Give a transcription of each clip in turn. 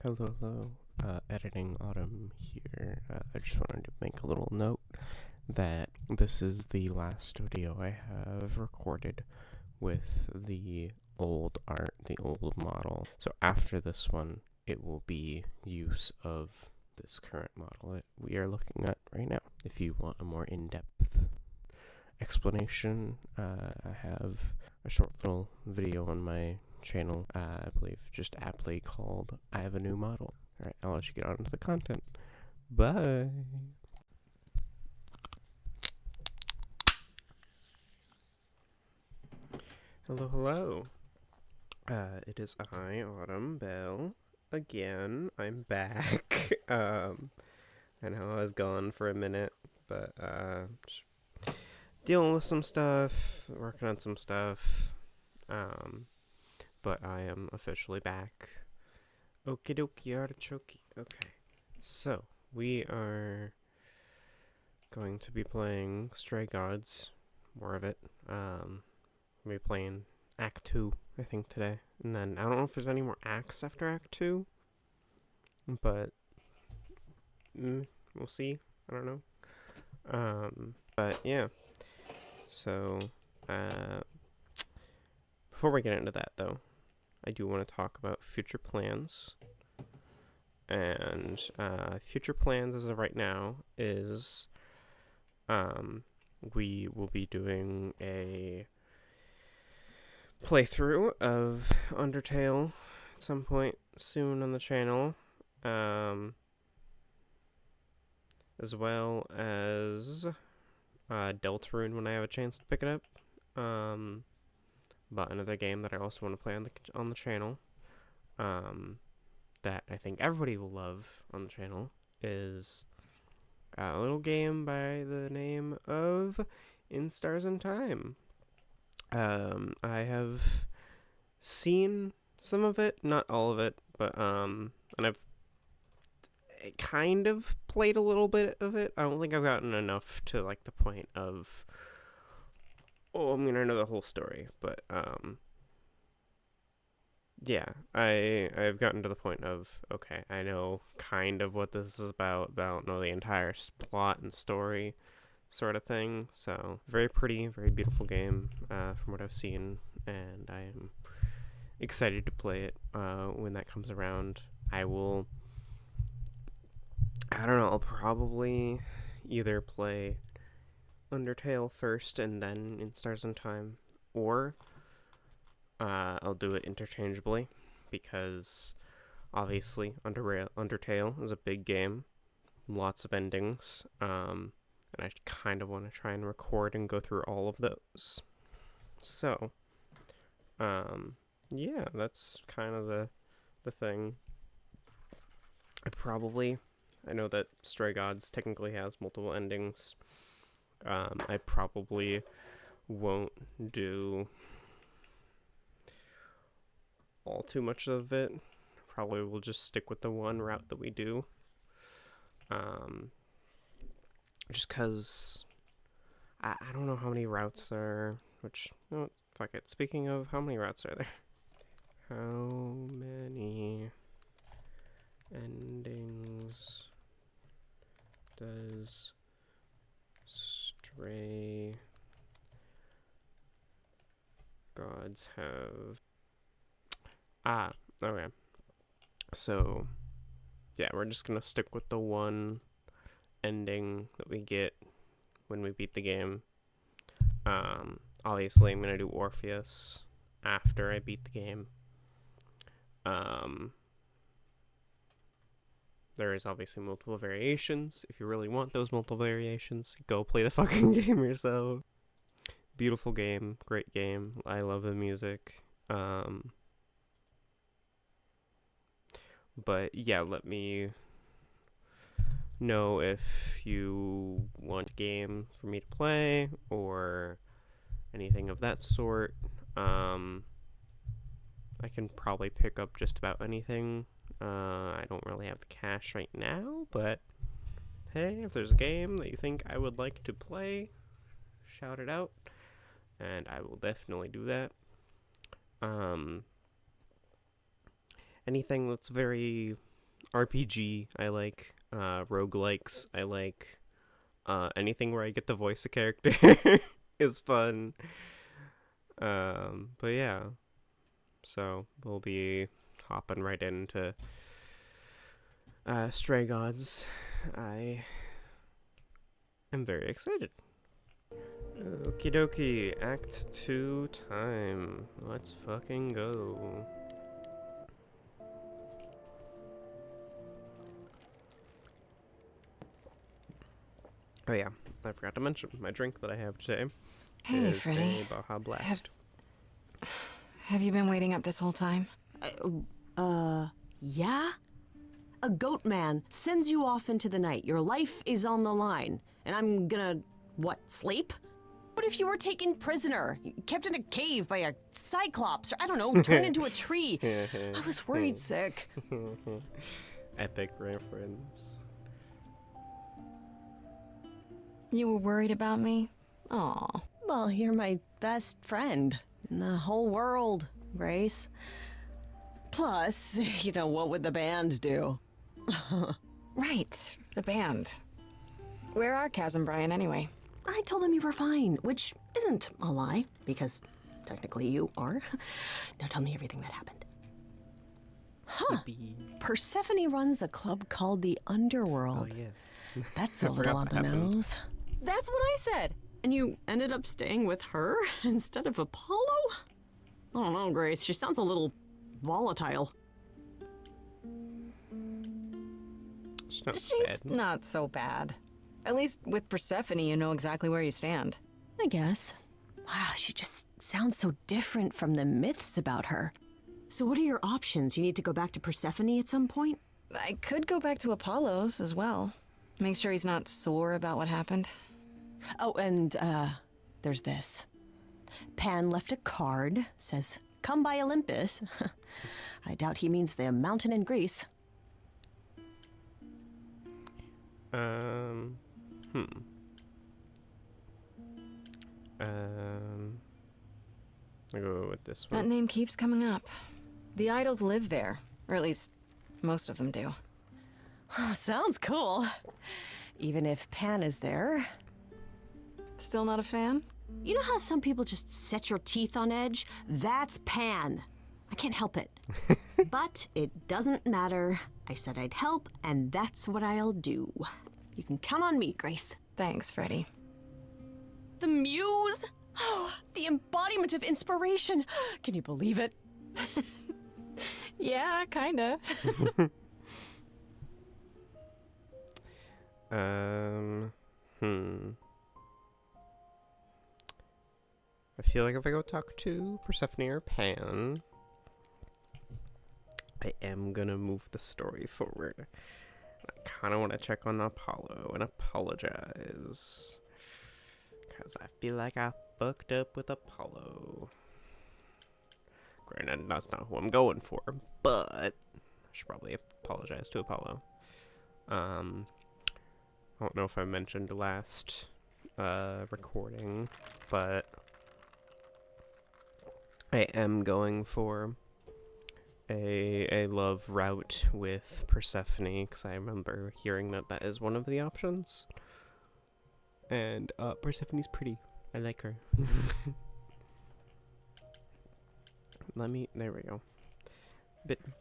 Hello. Editing Autumn here. I just wanted to make a little note that this is the last video I have recorded with the old art, the old model. So after this one, it will be use of this current model that we are looking at right now. If you want a more in-depth explanation, I have a short little video on my channel, I believe just aptly called I Have a New Model. Alright, I'll let you get on to the content. Bye! Hello. It is I, Autumn Bell. Again, I'm back. I know I was gone for a minute, but just dealing with some stuff, working on some stuff. But I am officially back. Okie dokie artichoke. Okay. So, we are going to be playing Stray Gods. More of it. We'll be playing Act 2, I think, today. And then, I don't know if there's any more acts after Act 2. But, we'll see. I don't know. But, yeah. So, before we get into that, though, I do want to talk about future plans. And future plans as of right now is we will be doing a playthrough of Undertale at some point soon on the channel. As well as Deltarune when I have a chance to pick it up. But another game that I also want to play on the channel, that I think everybody will love on the channel, is a little game by the name of In Stars in Time. I have seen some of it, not all of it, but and I've kind of played a little bit of it. I don't think I've gotten enough to like the point of, oh, I'm gonna know the whole story, but yeah, I've gotten to the point of, okay, I know kind of what this is about, but I don't know the entire plot and story sort of thing. So very pretty, very beautiful game from what I've seen, and I am excited to play it when that comes around. I don't know, I'll probably either play Undertale first and then In Stars in Time, or I'll do it interchangeably, because obviously Undertale is a big game, lots of endings, and I kind of want to try and record and go through all of those. So, yeah, that's kind of the thing. I know that Stray Gods technically has multiple endings. I probably won't do all too much of it. Probably will just stick with the one route that we do. Just because I don't know how many routes are, which, no, fuck it. Speaking of, how many routes are there? How many endings does Stray Gods have? Okay. So, yeah, we're just gonna stick with the one ending that we get when we beat the game. Obviously, I'm gonna do Orpheus after I beat the game. There is obviously multiple variations. If you really want those multiple variations, go play the fucking game yourself. Beautiful game, great game. I love the music. But yeah, let me know if you want a game for me to play or anything of that sort. I can probably pick up just about anything. I don't really have the cash right now, but hey, if there's a game that you think I would like to play, shout it out, and I will definitely do that. Anything that's very RPG, I like. Roguelikes, I like. Anything where I get to voice a character is fun. But yeah. So we'll be hopping right into Stray Gods. I am very excited. Okie dokie, Act 2 time. Let's fucking go. Oh yeah, I forgot to mention, my drink that I have today is Freddy. a Baja Blast. Have you been waiting up this whole time? Yeah? A goat man sends you off into the night. Your life is on the line. And I'm gonna, what, sleep? But if you were taken prisoner, kept in a cave by a cyclops, or I don't know, turned into a tree, I was worried sick. Epic reference. You were worried about me? Aw. Well, you're my best friend in the whole world, Grace. Plus, you know, what would the band do? Right, the band. Where are Kaz and Brian anyway? I told them you were fine, which isn't a lie, because technically you are. Now tell me everything that happened. Huh. Persephone runs a club called the Underworld. Oh, yeah. That's a little on the nose. That's what I said. And you ended up staying with her instead of Apollo? I don't know, Grace. She sounds a little volatile. She's not so bad. At least with Persephone, you know exactly where you stand. I guess. Wow, she just sounds so different from the myths about her. So what are your options? You need to go back to Persephone at some point? I could go back to Apollo's as well. Make sure he's not sore about what happened. Oh, and, there's this. Pan left a card, says, "Come by Olympus." I doubt he means the mountain in Greece. I'll go with this one. That name keeps coming up. The idols live there, or at least most of them do. Sounds cool. Even if Pan is there. Still not a fan? You know how some people just set your teeth on edge? That's Pan. I can't help it. But it doesn't matter. I said I'd help, and that's what I'll do. You can count on me, Grace. Thanks, Freddy. The muse? Oh, the embodiment of inspiration. Can you believe it? Yeah, kinda. I feel like if I go talk to Persephone or Pan, I am gonna move the story forward. I kind of want to check on Apollo and apologize. Because I feel like I fucked up with Apollo. Granted, that's not who I'm going for, but I should probably apologize to Apollo. I don't know if I mentioned last recording, but I am going for a love route with Persephone, because I remember hearing that is one of the options. And Persephone's pretty. I like her. There we go.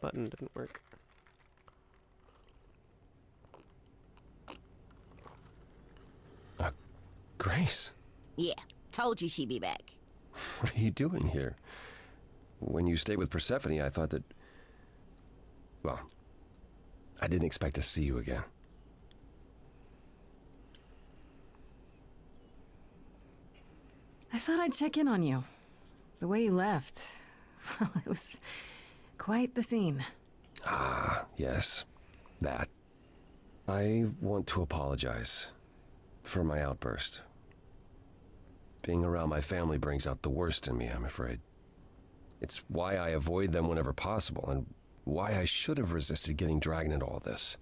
Button didn't work. Grace, Yeah, told you she'd be back. what are you doing here? When you stayed with Persephone, I thought that... Well, I didn't expect to see you again. I thought I'd check in on you. The way you left, well, it was quite the scene. Ah, yes, that. I want to apologize for my outburst. Being around my family brings out the worst in me, I'm afraid. It's why I avoid them whenever possible, and why I should have resisted getting dragged into all this.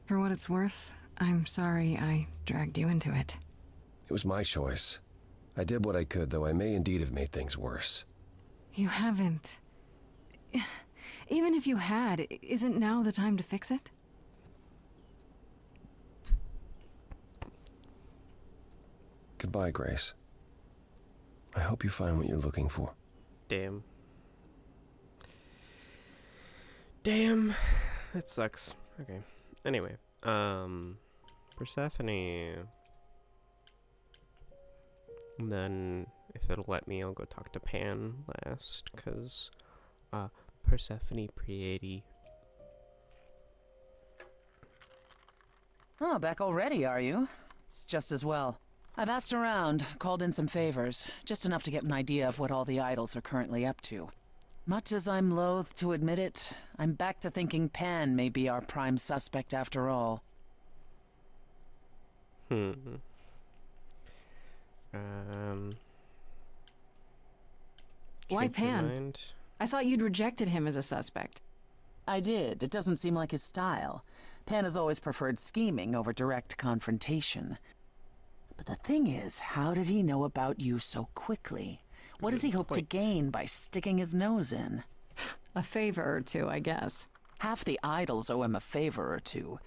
For what it's worth, I'm sorry I dragged you into it. It was my choice. I did what I could, though I may indeed have made things worse. You haven't. Even if you had, isn't now the time to fix it? Goodbye, Grace. I hope you find what you're looking for. Damn. Damn. That sucks. Okay. Anyway, Persephone. And then, if it'll let me, I'll go talk to Pan last, because, Persephone pre-80. Oh, back already, are you? It's just as well. I've asked around, called in some favors, just enough to get an idea of what all the idols are currently up to. Much as I'm loath to admit it, I'm back to thinking Pan may be our prime suspect after all. Why Change your Pan? mind? I thought you'd rejected him as a suspect. I did. It doesn't seem like his style. Pan has always preferred scheming over direct confrontation. But the thing is, how did he know about you so quickly? What does he hope to gain by sticking his nose in? A favor or two, I guess. Half the idols owe him a favor or two.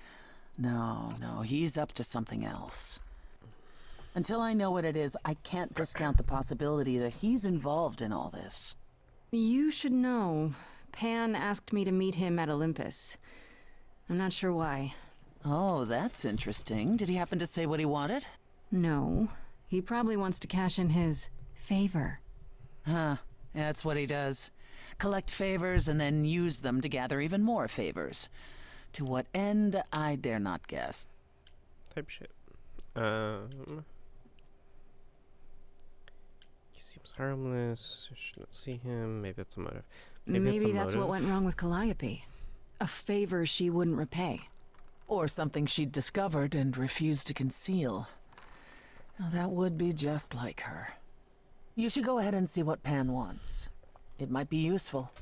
No, he's up to something else. Until I know what it is, I can't discount the possibility that he's involved in all this. You should know. Pan asked me to meet him at Olympus. I'm not sure why. Oh, that's interesting. Did he happen to say what he wanted? No. He probably wants to cash in his favor. Huh. That's what he does. Collect favors and then use them to gather even more favors. To what end, I dare not guess. Type shit. He seems harmless. I shouldn't see him. Maybe that's a motive. Maybe that's what went wrong with Calliope. A favor she wouldn't repay. Or something she'd discovered and refused to conceal. Now, that would be just like her. You should go ahead and see what Pan wants. It might be useful.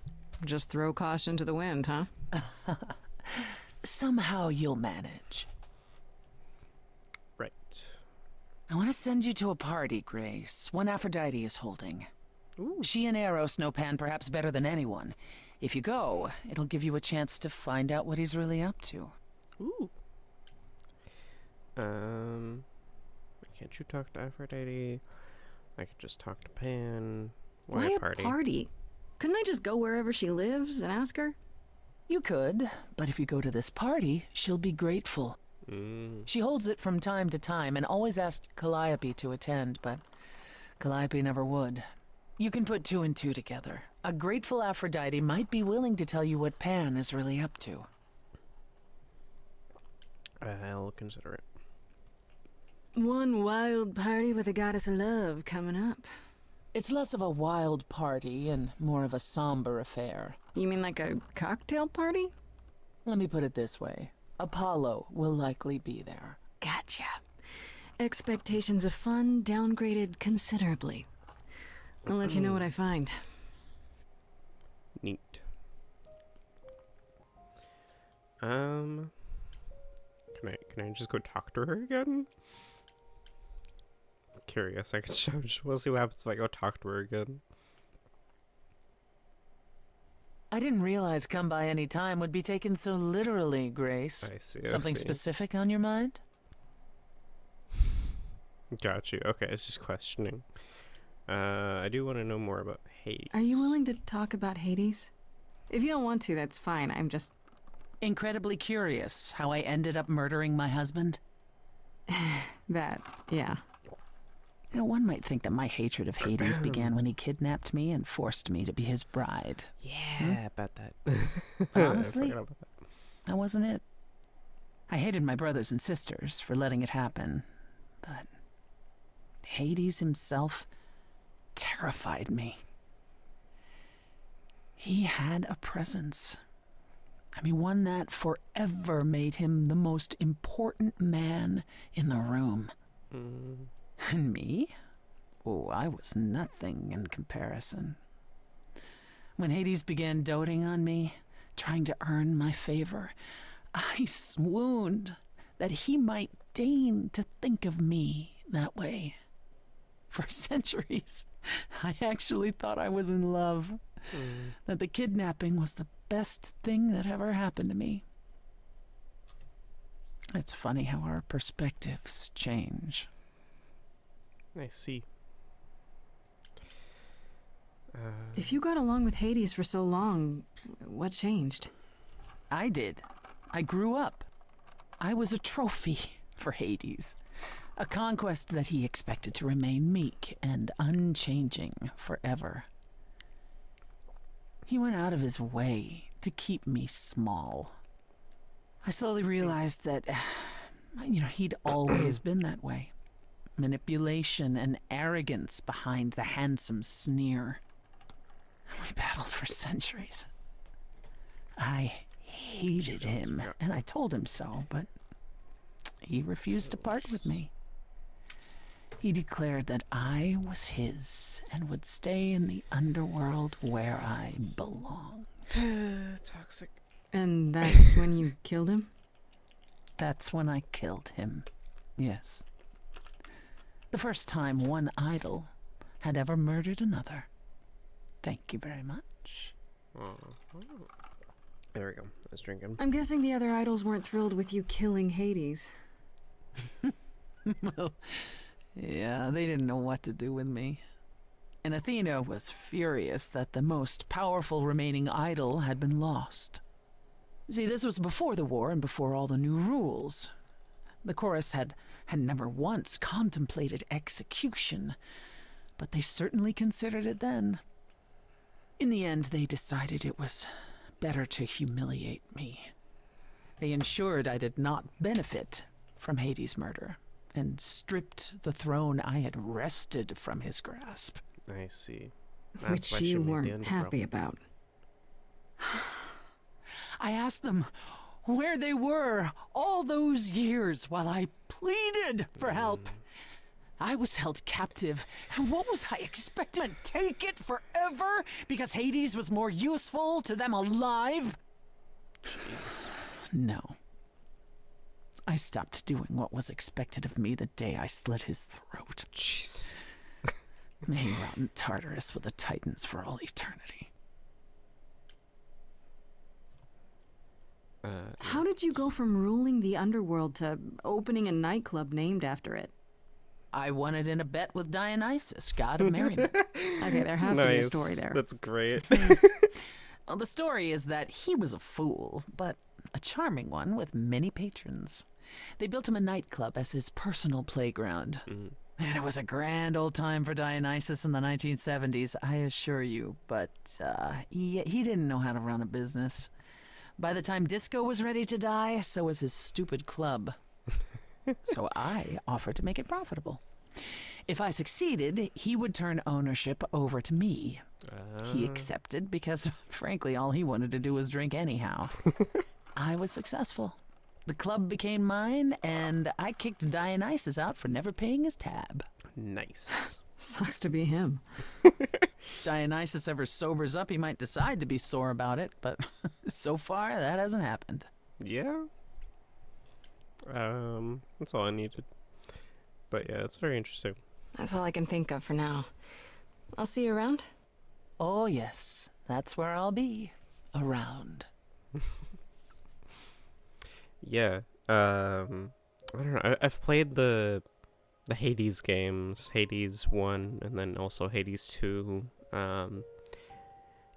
Just throw caution to the wind, huh? Somehow you'll manage. Right. I want to send you to a party, Grace. One Aphrodite is holding. Ooh. She and Eros know Pan perhaps better than anyone. If you go, it'll give you a chance to find out what he's really up to. Ooh. Can't you talk to Aphrodite? I could just talk to Pan. Why a party? Party? Couldn't I just go wherever she lives and ask her? You could, but if you go to this party, she'll be grateful. She holds it from time to time and always asked Calliope to attend, but Calliope never would. You can put two and two together. A grateful Aphrodite might be willing to tell you what Pan is really up to. I'll consider it. One wild party with a goddess of love coming up. It's less of a wild party and more of a somber affair. You mean like a cocktail party? Let me put it this way. Apollo will likely be there. Gotcha. Expectations of fun downgraded considerably. I'll let you know what I find. Neat. Can I just go talk to her again? I'm curious. We'll see what happens if I go talk to her again. I didn't realize come by any time would be taken so literally, Grace. I see. Something specific on your mind? Got you. Okay, it's just questioning. I do want to know more about Hades. Are you willing to talk about Hades? If you don't want to, that's fine. I'm just Incredibly curious how I ended up murdering my husband. that, yeah. You know, one might think that my hatred of Hades began when he kidnapped me and forced me to be his bride. Yeah, about that. Honestly, I forgot about that. that wasn't it. I hated my brothers and sisters for letting it happen, but Hades himself terrified me. He had a presence. I mean, one that forever made him the most important man in the room. And me? Oh, I was nothing in comparison. When Hades began doting on me, trying to earn my favor, I swooned that he might deign to think of me that way. For centuries, I actually thought I was in love. That the kidnapping was the best thing that ever happened to me. It's funny how our perspectives change. I see. If you got along with Hades for so long, what changed? I did. I grew up. I was a trophy for Hades. A conquest that he expected to remain meek and unchanging forever. He went out of his way to keep me small. I slowly realized that, he'd always been that way. Manipulation and arrogance behind the handsome sneer. We battled for centuries. I hated him, and I told him so, but he refused to part with me. He declared that I was his and would stay in the underworld where I belonged. Toxic. And that's when you killed him? That's when I killed him. Yes. The first time one idol had ever murdered another. Thank you very much. There we go. I was drinking. I'm guessing the other idols weren't thrilled with you killing Hades. Well, yeah, they didn't know what to do with me. And Athena was furious that the most powerful remaining idol had been lost. See, this was before the war and before all the new rules. The chorus had never once contemplated execution, but they certainly considered it then. In the end, they decided it was better to humiliate me. They ensured I did not benefit from Hades' murder, and stripped the throne I had wrested from his grasp. I see. Which you weren't happy about. I asked them where they were all those years while I pleaded for help. I was held captive, and what was I expected to take it forever because Hades was more useful to them alive? Jeez. No. I stopped doing what was expected of me the day I slit his throat. Jeez. May he rot in Tartarus with the Titans for all eternity. How did you go from ruling the underworld to opening a nightclub named after it? I won it in a bet with Dionysus, god of merriment. Okay, there has to be a story there. That's great. Well, the story is that he was a fool, but a charming one with many patrons. They built him a nightclub as his personal playground. And it was a grand old time for Dionysus in the 1970s, I assure you. But he didn't know how to run a business. By the time disco was ready to die, so was his stupid club. So I offered to make it profitable. If I succeeded, he would turn ownership over to me. He accepted because, frankly, all he wanted to do was drink anyhow. I was successful. The club became mine, and I kicked Dionysus out for never paying his tab. Nice. Sucks to be him. Dionysus ever sobers up, he might decide to be sore about it, but so far, that hasn't happened. Yeah. That's all I needed. But yeah, it's very interesting. That's all I can think of for now. I'll see you around. Oh, yes. That's where I'll be. Around. Yeah. I don't know. I've played the Hades games, Hades 1 and then also Hades 2.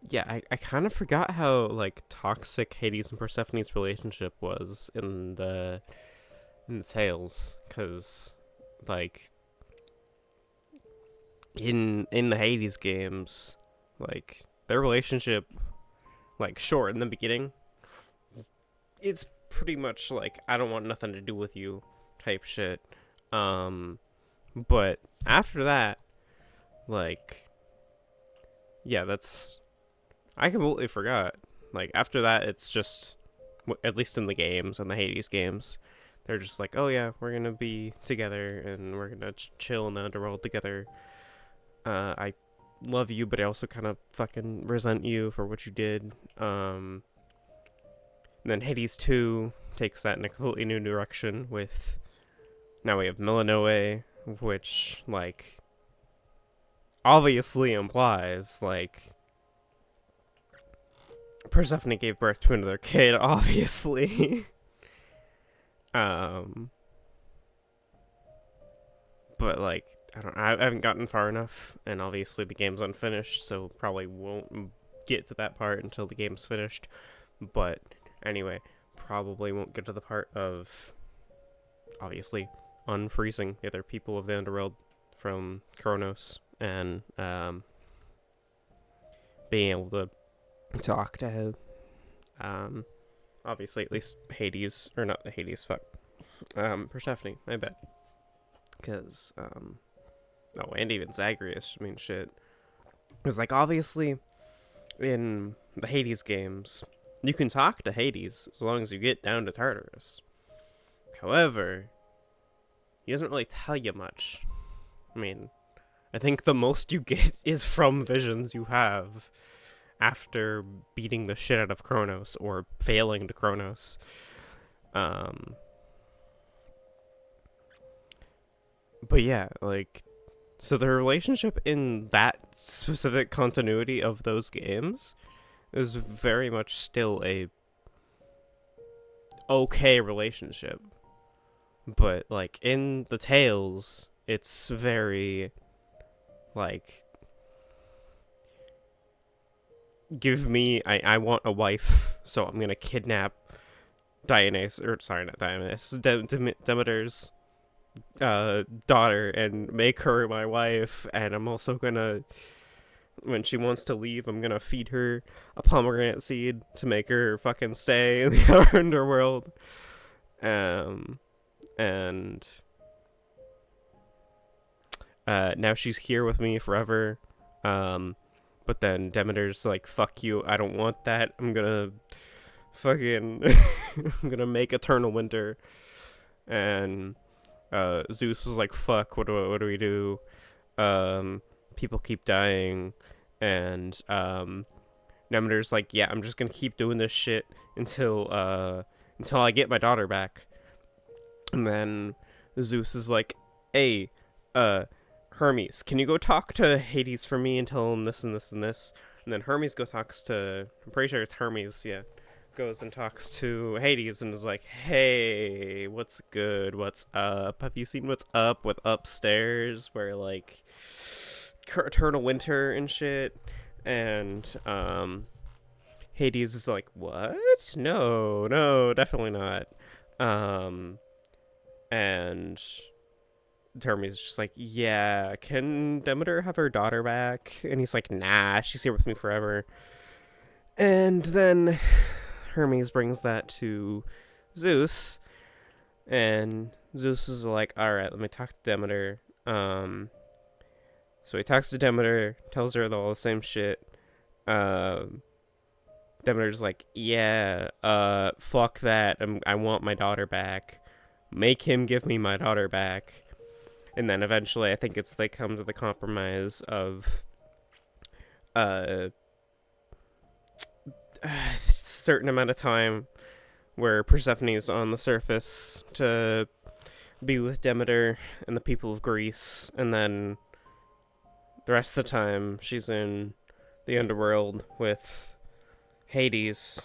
Yeah, I kind of forgot how like toxic Hades and Persephone's relationship was in the tales, cuz like in the Hades games, like their relationship, like sure in the beginning it's pretty much like I don't want nothing to do with you type shit, but after that, like, yeah, I completely forgot. Like after that, it's just, at least in the games, in the Hades games, they're just like, oh yeah, we're gonna be together and we're gonna chill in the underworld together. I love you, but I also kind of fucking resent you for what you did. And then Hades 2 takes that in a completely new direction with, now we have Milanoe, which, like, obviously implies, like, Persephone gave birth to another kid, obviously. But, like, I haven't gotten far enough, and obviously the game's unfinished, so probably won't get to that part until the game's finished. But, anyway, probably won't get to the part of, obviously, unfreezing the other people of the underworld from Kronos, and, being able to talk to, obviously, at least Hades, or not Hades, fuck, Persephone, I bet. Because, oh, and even Zagreus, I mean, shit. Because, like, obviously, in the Hades games, you can talk to Hades as long as you get down to Tartarus. However, he doesn't really tell you much. I mean, I think the most you get is from visions you have after beating the shit out of Kronos, or failing to Kronos. But yeah, like, so the relationship in that specific continuity of those games is very much still a okay relationship. But, like, in the Tales, it's very, like, give me, I want a wife, so I'm gonna kidnap Demeter's daughter and make her my wife, and I'm also gonna, when she wants to leave, I'm gonna feed her a pomegranate seed to make her fucking stay in the underworld. And now she's here with me forever. But then Demeter's like, fuck you, I don't want that. I'm gonna fucking I'm gonna make eternal winter. And Zeus was like, fuck, what do we do? People keep dying. And Demeter's like, yeah, I'm just gonna keep doing this shit until I get my daughter back. And then Zeus is like, hey, Hermes, can you go talk to Hades for me and tell him this and this and this? And then Hermes talks to, I'm pretty sure it's Hermes, yeah, goes and talks to Hades and is like, hey, what's good, what's up? Have you seen what's up with upstairs, where, like, eternal winter and shit? And Hades is like, what? No, definitely not. And Hermes is just like, yeah, can Demeter have her daughter back? And he's like, nah, she's here with me forever. And then Hermes brings that to Zeus, and Zeus is like, alright, let me talk to Demeter. So he talks to Demeter, tells her all the same shit. Demeter's like, yeah, fuck that, I want my daughter back. Make him give me my daughter back. And then eventually, I think they come to the compromise of a certain amount of time where Persephone's on the surface to be with Demeter and the people of Greece, and then the rest of the time she's in the underworld with Hades.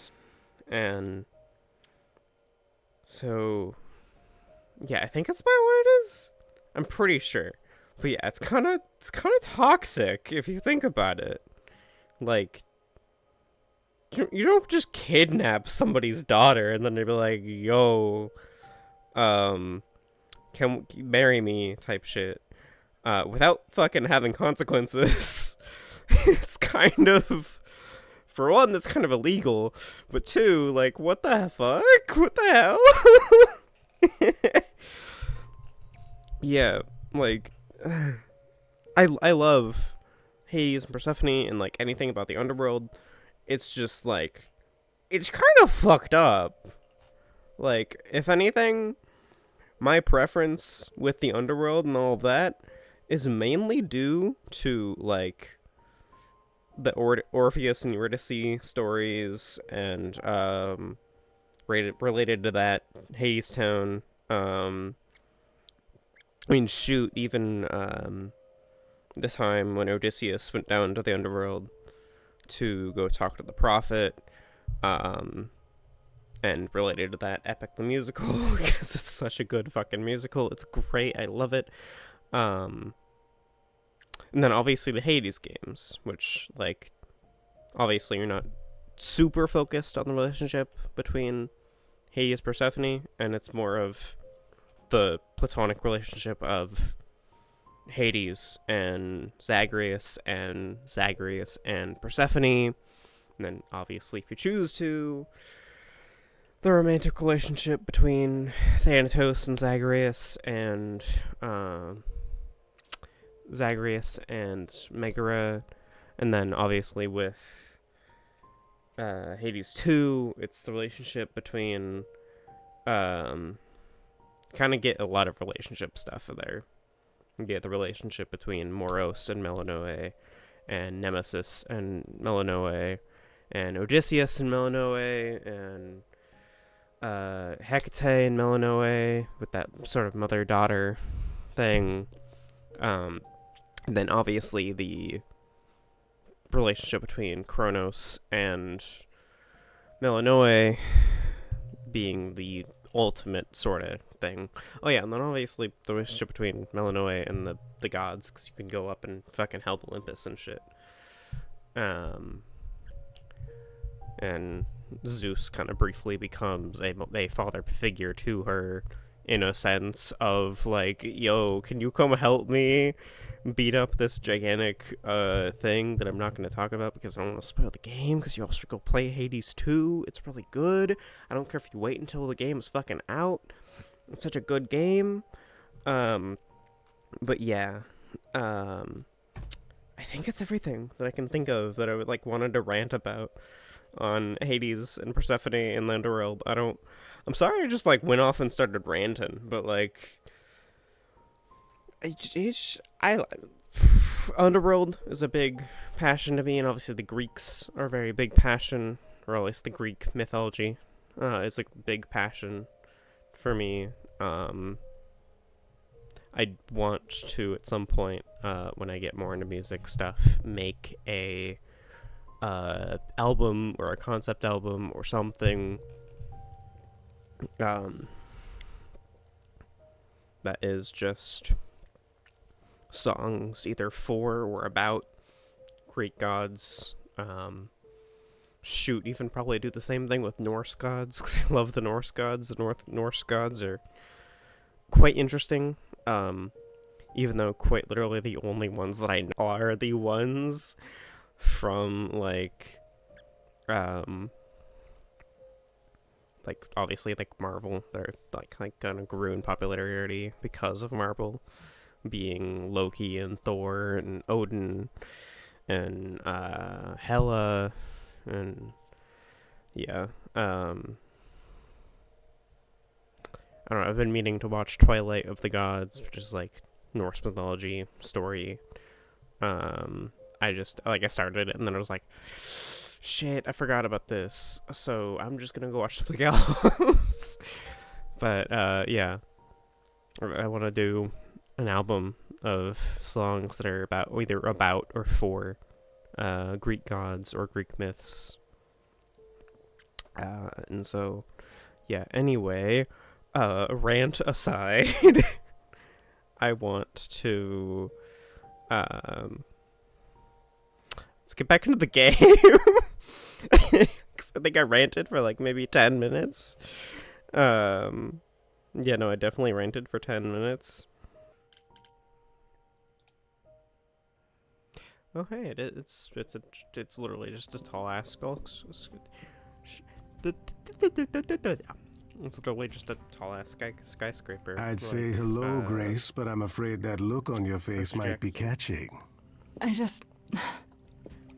And so, yeah, I think that's about what it is. I'm pretty sure. But yeah, it's kind of toxic if you think about it. Like, you don't just kidnap somebody's daughter and then they'd be like, yo, can you marry me type shit, without fucking having consequences. It's kind of, for one, that's kind of illegal, but two, like, what the fuck? What the hell? Yeah, like, I love Hades and Persephone and, like, anything about the underworld. It's just, like, it's kind of fucked up. Like, if anything, my preference with the underworld and all of that is mainly due to, like, the Orpheus and Eurydice stories and, related to that, Hades Town. I mean, shoot, even, the time when Odysseus went down to the underworld to go talk to the prophet, and related to that, Epic the Musical, because it's such a good fucking musical. It's great. I love it. And then obviously the Hades games, which, like, obviously you're not super focused on the relationship between Hades and Persephone, and it's more of the platonic relationship of Hades and Zagreus and Persephone. And then obviously, if you choose to, the romantic relationship between Thanatos and Zagreus and Megara. And then obviously with Hades 2, it's the relationship between kind of get a lot of relationship stuff there. You get the relationship between Moros and Melinoe, and Nemesis and Melinoe, and Odysseus and Melinoe, and Hecate and Melinoe, with that sort of mother-daughter thing. Then obviously the relationship between Kronos and Melinoe being the ultimate sort of thing. Oh yeah, and then obviously the relationship between Melinoe and the gods, because you can go up and fucking help Olympus and shit. And Zeus kind of briefly becomes a father figure to her, in a sense of like, yo, can you come help me beat up this gigantic thing that I'm not going to talk about because I don't want to spoil the game, because you all should go play Hades 2. It's really good. I don't care if you wait until the game is fucking out. It's such a good game. But yeah, I think it's everything that I can think of that I would like wanted to rant about on Hades and Persephone and the Underworld. I'm sorry I just like went off and started ranting, but like Underworld is a big passion to me, and obviously the Greeks are a very big passion, or at least the Greek mythology is a big passion for me. I want to, at some point, when I get more into music stuff, make a album or a concept album or something that is just songs either for or about Greek gods. Even probably do the same thing with Norse gods, because I love the Norse gods. The Norse gods are quite interesting, even though quite literally the only ones that I know are the ones from like obviously like Marvel. They're like kind of grew in popularity because of Marvel, being Loki and Thor and Odin and Hela, and yeah, I don't know, I've been meaning to watch Twilight of the Gods, which is like Norse mythology story. I started it and then I was like, shit, I forgot about this, so I'm just gonna go watch something else. But yeah, I want to do an album of songs that are either about or for Greek gods or Greek myths. And so, yeah, anyway, rant aside, I want to let's get back into the game. 'Cause I think I ranted for like maybe 10 minutes. Yeah, no, I definitely ranted for 10 minutes. Oh, hey, it's literally just a tall ass skull. It's literally just a tall ass skyscraper. I'd say hello, Grace, but I'm afraid that look on your face might be catching.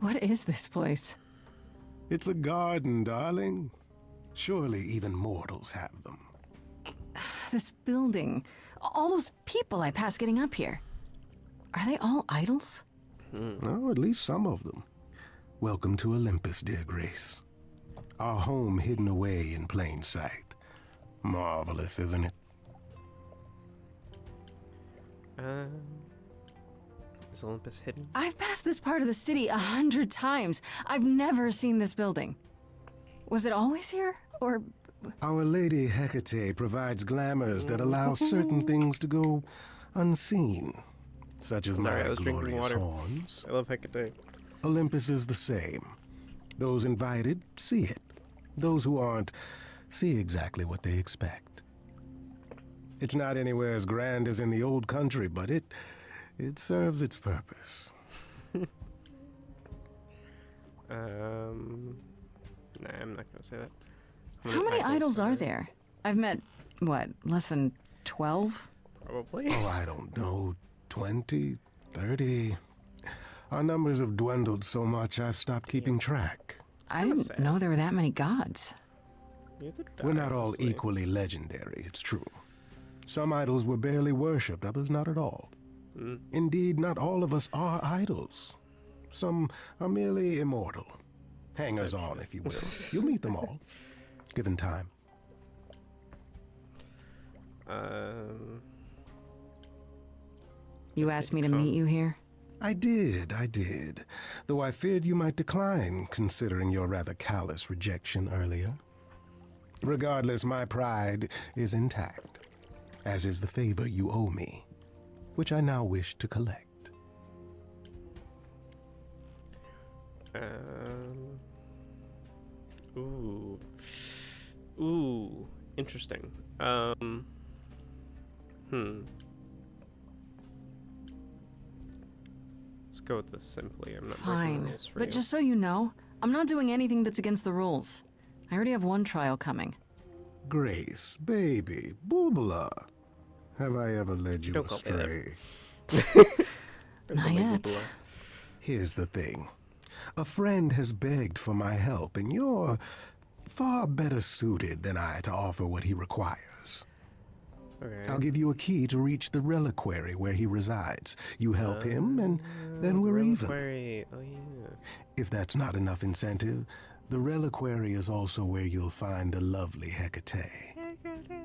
What is this place? It's a garden, darling. Surely even mortals have them. This building. All those people I pass getting up here. Are they all idols? Oh, at least some of them. Welcome to Olympus, dear Grace. Our home hidden away in plain sight. Marvelous, isn't it? Is Olympus hidden? I've passed this part of the city 100 times. I've never seen this building. Was it always here, or... Our Lady Hecate provides glamours that allow certain things to go unseen, such as Sorry, I my was drinking glorious water. horns. I love Hecate. Olympus is the same. Those invited see it. Those who aren't see exactly what they expect. It's not anywhere as grand as in the old country, but it serves its purpose. Nah, I'm not gonna say that. How many idols are there? I've met, what, less than 12? Probably. Oh, I don't know, 20, 30. Our numbers have dwindled so much I've stopped keeping track. I didn't sad. know there were that many gods. Neither did We're I, not all honestly. equally legendary, it's true. Some idols were barely worshipped, others not at all. Indeed, not all of us are idols. Some are merely immortal. Hangers on, if you will. You'll meet them all, given time. You asked me to meet you here? I did. Though I feared you might decline, considering your rather callous rejection earlier. Regardless, my pride is intact, as is the favor you owe me, which I now wish to collect. Ooh, interesting. Let's go with this simply. I'm not breaking the Fine. rules for But you. just so you know, I'm not doing anything that's against the rules. I already have one trial coming. Grace, baby, boobala. Have I ever led you Don't call me that. astray? Not yet. Here's the thing. A friend has begged for my help, and you're far better suited than I to offer what he requires. Okay. I'll give you a key to reach the reliquary where he resides. You help him, and then we're even. Reliquary. Oh, yeah. If that's not enough incentive, the reliquary is also where you'll find the lovely Hecate.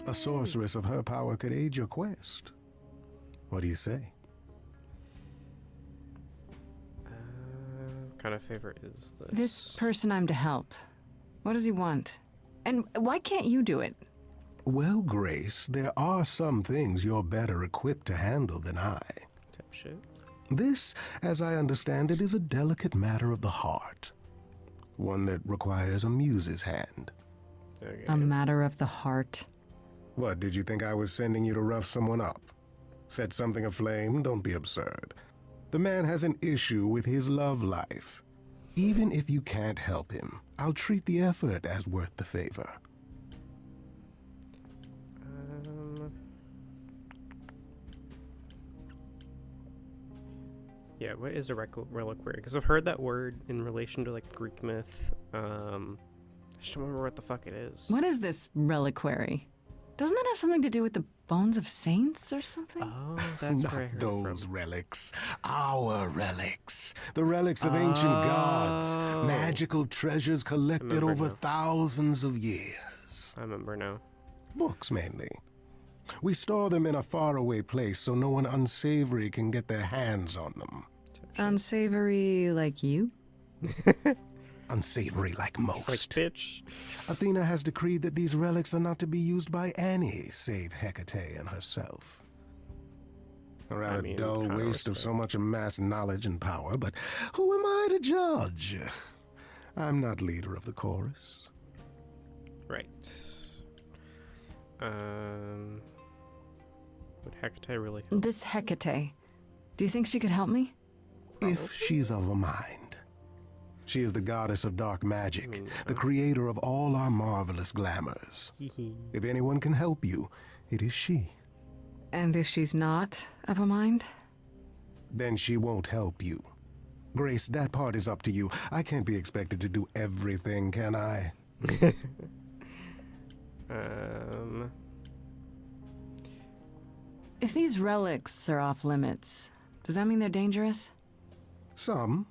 A sorceress of her power could aid your quest. What do you say? What kind of favor is this? This person I'm to help. What does he want? And why can't you do it? Well, Grace, there are some things you're better equipped to handle than I. Type shit. This, as I understand it, is a delicate matter of the heart. One that requires a muse's hand. Okay. A matter of the heart. What, did you think I was sending you to rough someone up? Set something aflame? Don't be absurd. The man has an issue with his love life. Even if you can't help him, I'll treat the effort as worth the favor. Yeah, what is a reliquary? Because I've heard that word in relation to like Greek myth. I just don't remember what the fuck it is. What is this reliquary? Doesn't that have something to do with the bones of saints or something? Oh, that's where I Not heard those from. relics. Our relics. The relics of ancient gods. Oh. Magical treasures collected Remember over now. thousands of years. I remember now. Books, mainly. We store them in a faraway place so no one unsavory can get their hands on them. Unsavory like you? Unsavory like It's most. like, bitch. Athena has decreed that these relics are not to be used by any save Hecate and herself. A rather mean, dull kinda waste of respect. so much amassed knowledge and power, but who am I to judge? I'm not leader of the chorus. Right. Would Hecate really help? This Hecate. Do you think she could help me? If she's of a mind. She is the goddess of dark magic, the creator of all our marvelous glamours. If anyone can help you, it is she. And if she's not of a mind? Then she won't help you. Grace, that part is up to you. I can't be expected to do everything, can I? If these relics are off limits, does that mean they're dangerous? Some.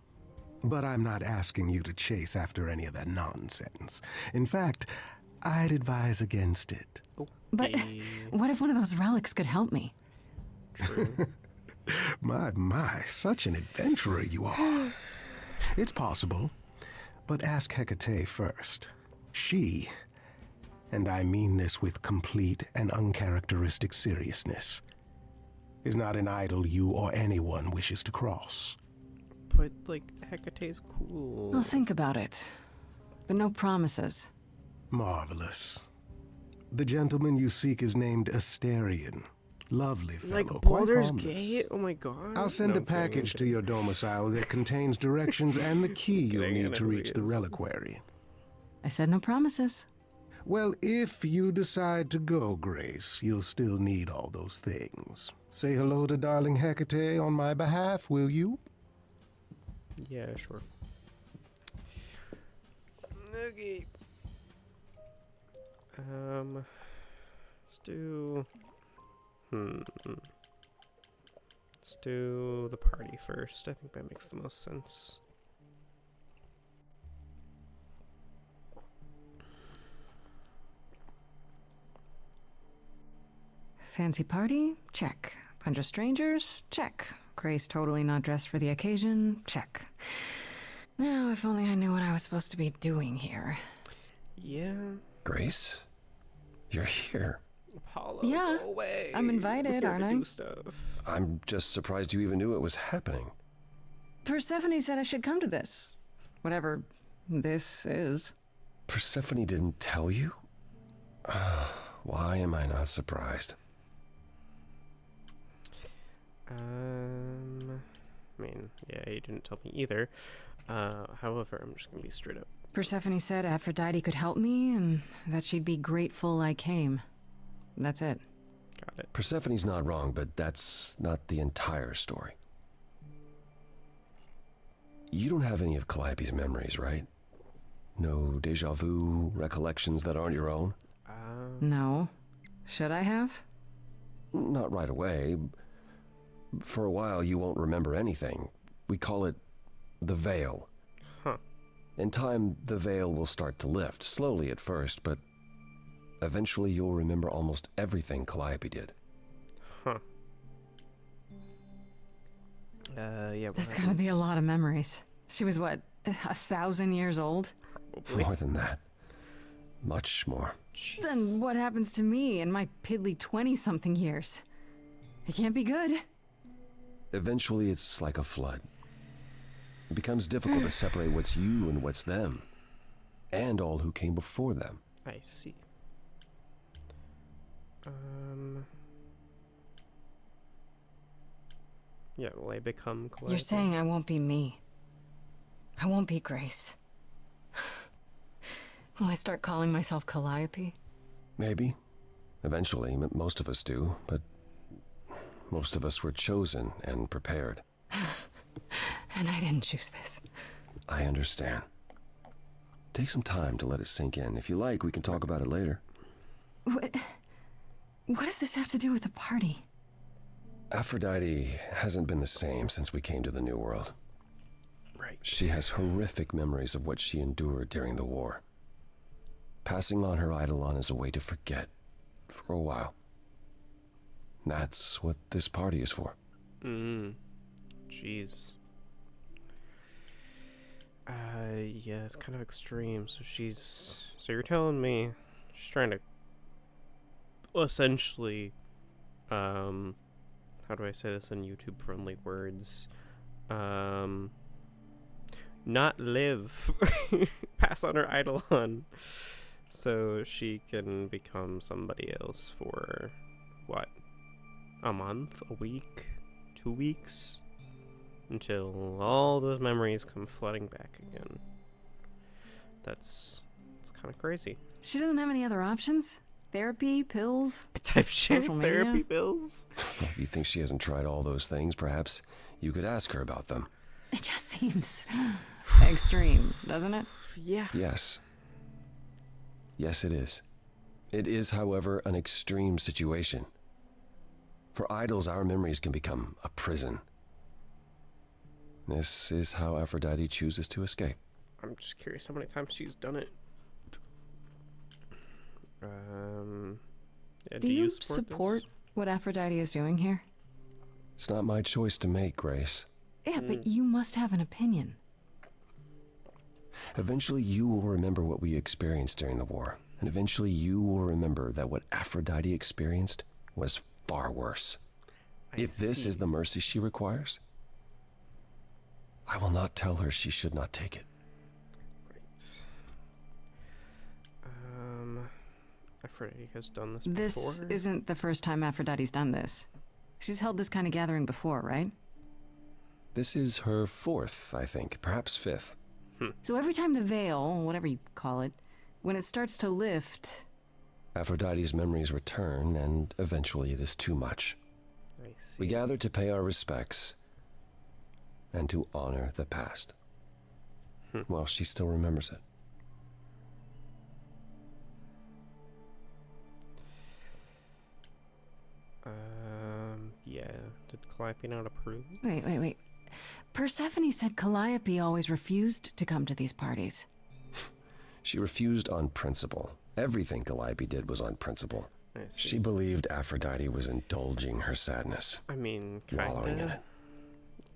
But I'm not asking you to chase after any of that nonsense. In fact, I'd advise against it. But Okay. what if one of those relics could help me? True. My, such an adventurer you are. It's possible, but ask Hecate first. She, and I mean this with complete and uncharacteristic seriousness, is not an idol you or anyone wishes to cross. But, like, Hecate's cool. I'll think about it, but no promises. Marvelous. The gentleman you seek is named Asterion. Lovely fellow, Like quite Baldur's harmless. Gate? Oh my god. I'll send No, a package to kidding. your domicile that contains directions and the key you'll Kidding, I need know to who reach he the is. reliquary. I said no promises. Well, if you decide to go, Grace, you'll still need all those things. Say hello to darling Hecate on my behalf, will you? Yeah, sure. Okay. Let's do... Let's do the party first. I think that makes the most sense. Fancy party? Check. Bunch of strangers? Check. Grace totally not dressed for the occasion? Check. Now, if only I knew what I was supposed to be doing here. Yeah. Grace? You're here. Apollo, Yeah, go away. I'm invited, We're here aren't to I? do stuff. I'm just surprised you even knew it was happening. Persephone said I should come to this. Whatever this is. Persephone didn't tell you? Why am I not surprised? I mean, yeah, you didn't tell me either. However, I'm just gonna be straight up. Persephone said Aphrodite could help me and that she'd be grateful I came. That's it. Got it. Persephone's not wrong, but that's not the entire story. You don't have any of Calliope's memories, right? No deja vu recollections that aren't your own? No. Should I have? Not right away. For a while, you won't remember anything. We call it the veil. Huh. In time, the veil will start to lift, slowly at first, but eventually you'll remember almost everything Calliope did. Huh. Yeah. There's gotta be a lot of memories. She was what, 1,000 years old? Probably. More than that. Much more. Then what happens to me in my piddly 20-something years? It can't be good. Eventually, it's like a flood. It becomes difficult to separate what's you and what's them, and all who came before them. I see. Yeah, will I become Calliope? You're saying I won't be me. I won't be Grace. Will I start calling myself Calliope? Maybe. Eventually, most of us do, but most of us were chosen and prepared. And I didn't choose this. I understand. Take some time to let it sink in. If you like, we can talk about it later. What does this have to do with the party? Aphrodite hasn't been the same since we came to the New World. Right. She has horrific memories of what she endured during the war. Passing on her eidolon is a way to forget, for a while. That's what this party is for. Jeez. Yeah, it's kind of extreme. So you're telling me she's trying to essentially, how do I say this in YouTube-friendly words? Not live, pass on her eidolon, so she can become somebody else for, what, a month, a week, 2 weeks? Until all those memories come flooding back again. It's kind of crazy. She doesn't have any other options? Therapy, pills? Type shit, Social media? therapy bills. Well, if you think she hasn't tried all those things, perhaps you could ask her about them. It just seems extreme, doesn't it? Yeah. Yes. Yes, it is. It is, however, an extreme situation. For idols, our memories can become a prison. This is how Aphrodite chooses to escape. I'm just curious how many times she's done it. Yeah, Do you support support what Aphrodite is doing here? It's not my choice to make, Grace. Yeah, but you must have an opinion. Eventually you will remember what we experienced during the war. And eventually you will remember that what Aphrodite experienced was far worse. If this is the mercy she requires, I will not tell her she should not take it. Right. Aphrodite has done this This before. isn't the first time Aphrodite's done this. She's held this kind of gathering before, right? This is her fourth, I think, perhaps fifth. So every time the veil, whatever you call it, when it starts to lift... Aphrodite's memories return, and eventually it is too much. I see. We gather to pay our respects and to honor the past. While she still remembers it. Yeah. Did Calliope not approve? Wait. Persephone said Calliope always refused to come to these parties. She refused on principle. Everything Calliope did was on principle. I see. She believed Aphrodite was indulging her sadness. I mean, Wallowing in it.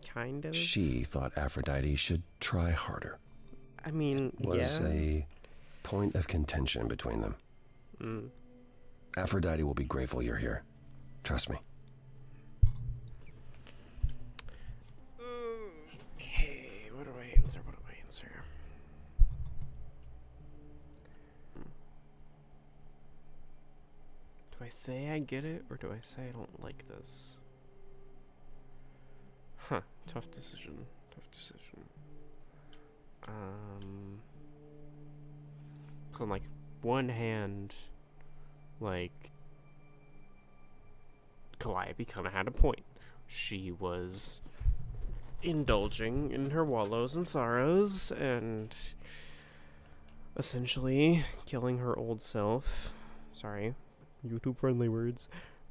Kind of. She thought Aphrodite should try harder. I mean, Was yeah. a point of contention between them. Aphrodite will be grateful you're here. Trust me. Okay, what do I answer? Do I say I get it, or do I say I don't like this? Huh, tough decision. So on, like, one hand, like, Calliope kind of had a point. She was indulging in her wallows and sorrows and essentially killing her old self. Sorry, YouTube friendly words.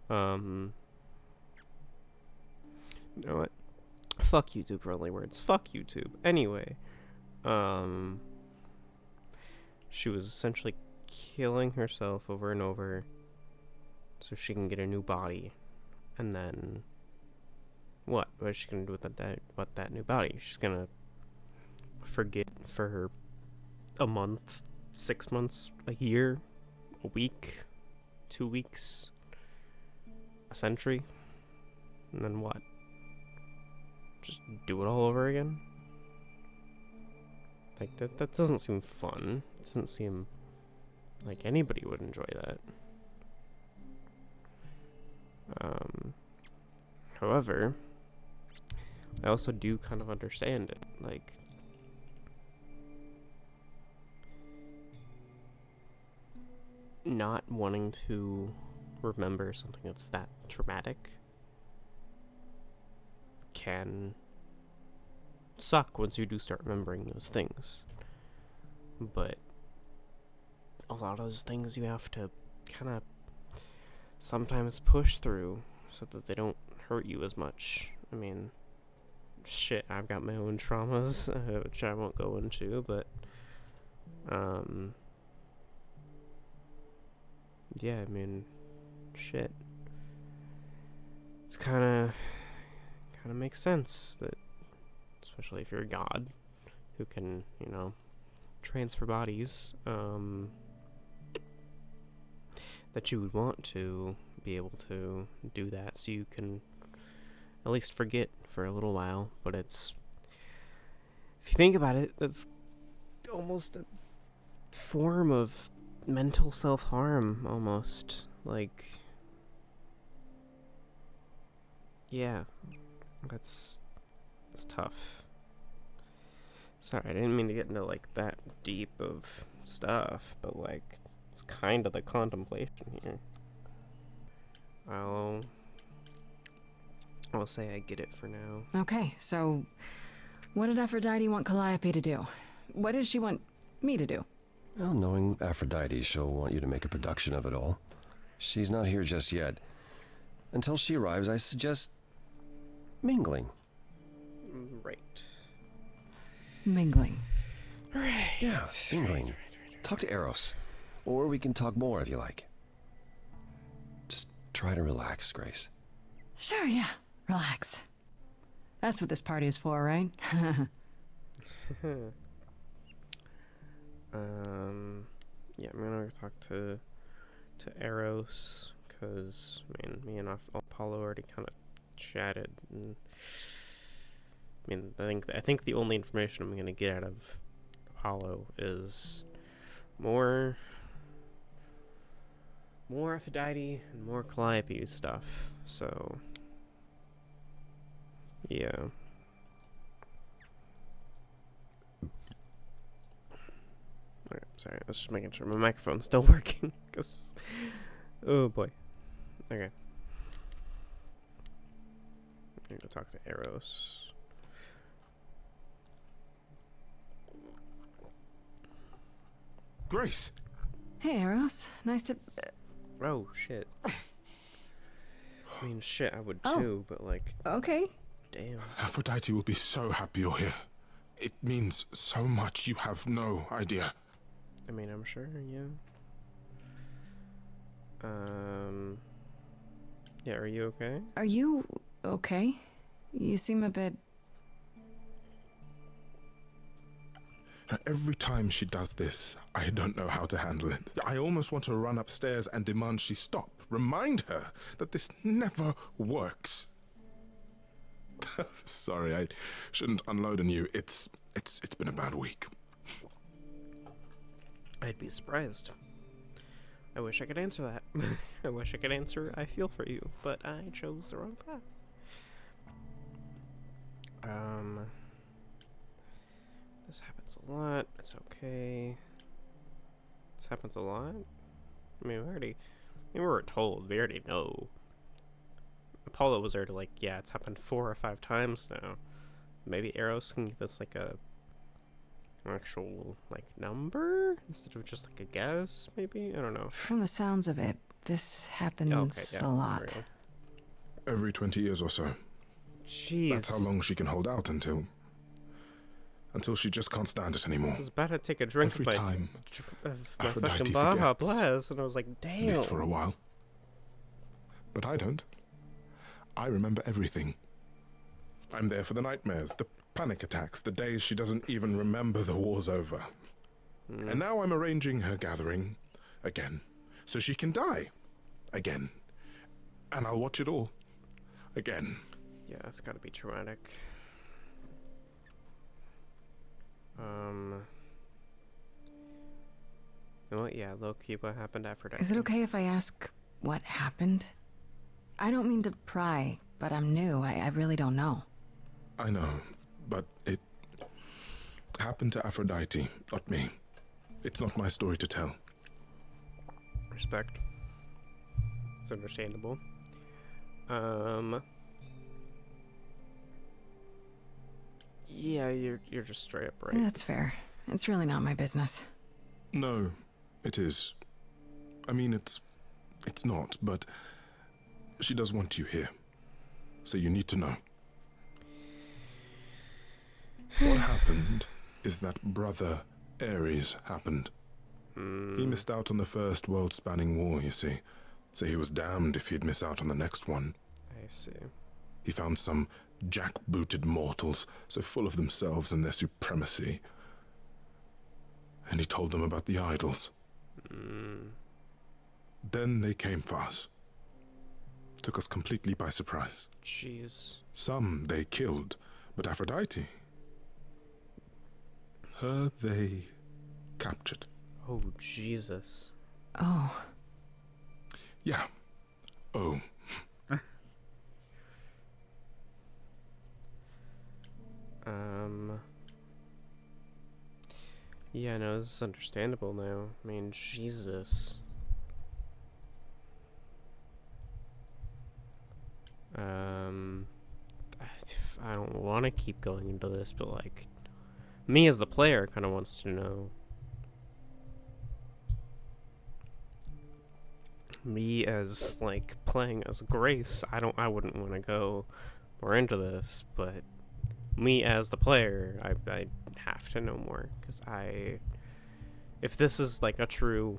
You know what? Fuck YouTube friendly words. Fuck YouTube. Anyway, she was essentially killing herself over and over so she can get a new body. And then what? What is she gonna do with that new body? She's gonna forget for a month, 6 months, a year, a week, 2 weeks, a century, and then what? Just do it all over again? Like, that doesn't seem fun. It doesn't seem like anybody would enjoy that. However, I also do kind of understand it. Like, not wanting to remember something that's that traumatic can suck once you do start remembering those things. But a lot of those things you have to kind of sometimes push through so that they don't hurt you as much. I mean, shit, I've got my own traumas, which I won't go into, but yeah, I mean, shit. It's kind of makes sense that, especially if you're a god who can, you know, transfer bodies, that you would want to be able to do that so you can at least forget for a little while. But it's, if you think about it, that's almost a form of mental self-harm, almost. Like, yeah, it's tough. Sorry, I didn't mean to get into, like, that deep of stuff, but, like, it's kind of the contemplation here. I'll say I get it for now. Okay, so what did Aphrodite want Calliope to do? What does she want me to do? Well, knowing Aphrodite, she'll want you to make a production of it all. She's not here just yet. Until she arrives, I suggest mingling. Right. Mingling. Right. Yeah, mingling. Talk to Eros. Or we can talk more if you like. Just try to relax, Grace. Sure, yeah. Relax. That's what this party is for, right? Yeah, I'm gonna talk to Eros, because, I mean, me and Apollo already kind of chatted, and, I mean, I think the only information I'm gonna get out of Apollo is more Aphrodite and more Calliope stuff, so, yeah. Okay, sorry, I was just making sure my microphone's still working, because, oh boy. Okay. I'm gonna talk to Eros. Grace! Hey, Eros. Nice to... Oh, shit. I mean, shit, I would too, but, like, Okay. damn. Aphrodite will be so happy you're here. It means so much you have no idea. I mean, I'm sure, yeah. Yeah, are you okay? Are you okay? You seem a bit... Every time she does this, I don't know how to handle it. I almost want to run upstairs and demand she stop. Remind her that this never works. Sorry, I shouldn't unload on you. It's been a bad week. I'd be surprised. I wish I could answer that. I wish I could answer I feel for you, but I chose the wrong path. This happens a lot. It's okay. This happens a lot? I mean, we were told. We already know. Apollo was already like, yeah, it's happened 4 or 5 times now. Maybe Eros can give us, like, an actual, like, number? Instead of just, like, a guess, maybe? I don't know. From the sounds of it, this happens a lot. Every 20 years or so. Jeez. That's how long she can hold out until she just can't stand it anymore. I was about to take a drink Every of time my Aphrodite fucking Baja forgets. Blast, and I was like, damn. At least for a while. But I don't. I remember everything. I'm there for the nightmares, the panic attacks, the days she doesn't even remember the war's over. And now I'm arranging her gathering again, so she can die again. And I'll watch it all again. Yeah, that's gotta be traumatic. You know what? Yeah, low-key, what happened to Aphrodite? Is it okay if I ask what happened? I don't mean to pry, but I'm new. I really don't know. I know, but it happened to Aphrodite, not me. It's not my story to tell. Respect. It's understandable. Yeah, you're just straight up right. That's fair. It's really not my business. No, it is. I mean, it's not, but she does want you here. So you need to know. What happened is that Brother Ares happened. He missed out on the first world-spanning war, you see. So he was damned if he'd miss out on the next one. I see. He found some jackbooted mortals, so full of themselves and their supremacy. And he told them about the idols. Then they came for us. Took us completely by surprise. Jeez. Some they killed, but Aphrodite, her they captured. Oh, Jesus. Oh. Yeah. Oh. Yeah, no, this is understandable now. I mean, Jesus. I don't want to keep going into this, but, like, me as the player kind of wants to know. Me as, like, playing as Grace, I wouldn't want to go more into this, but me as the player, I have to know more, because if this is, like, a true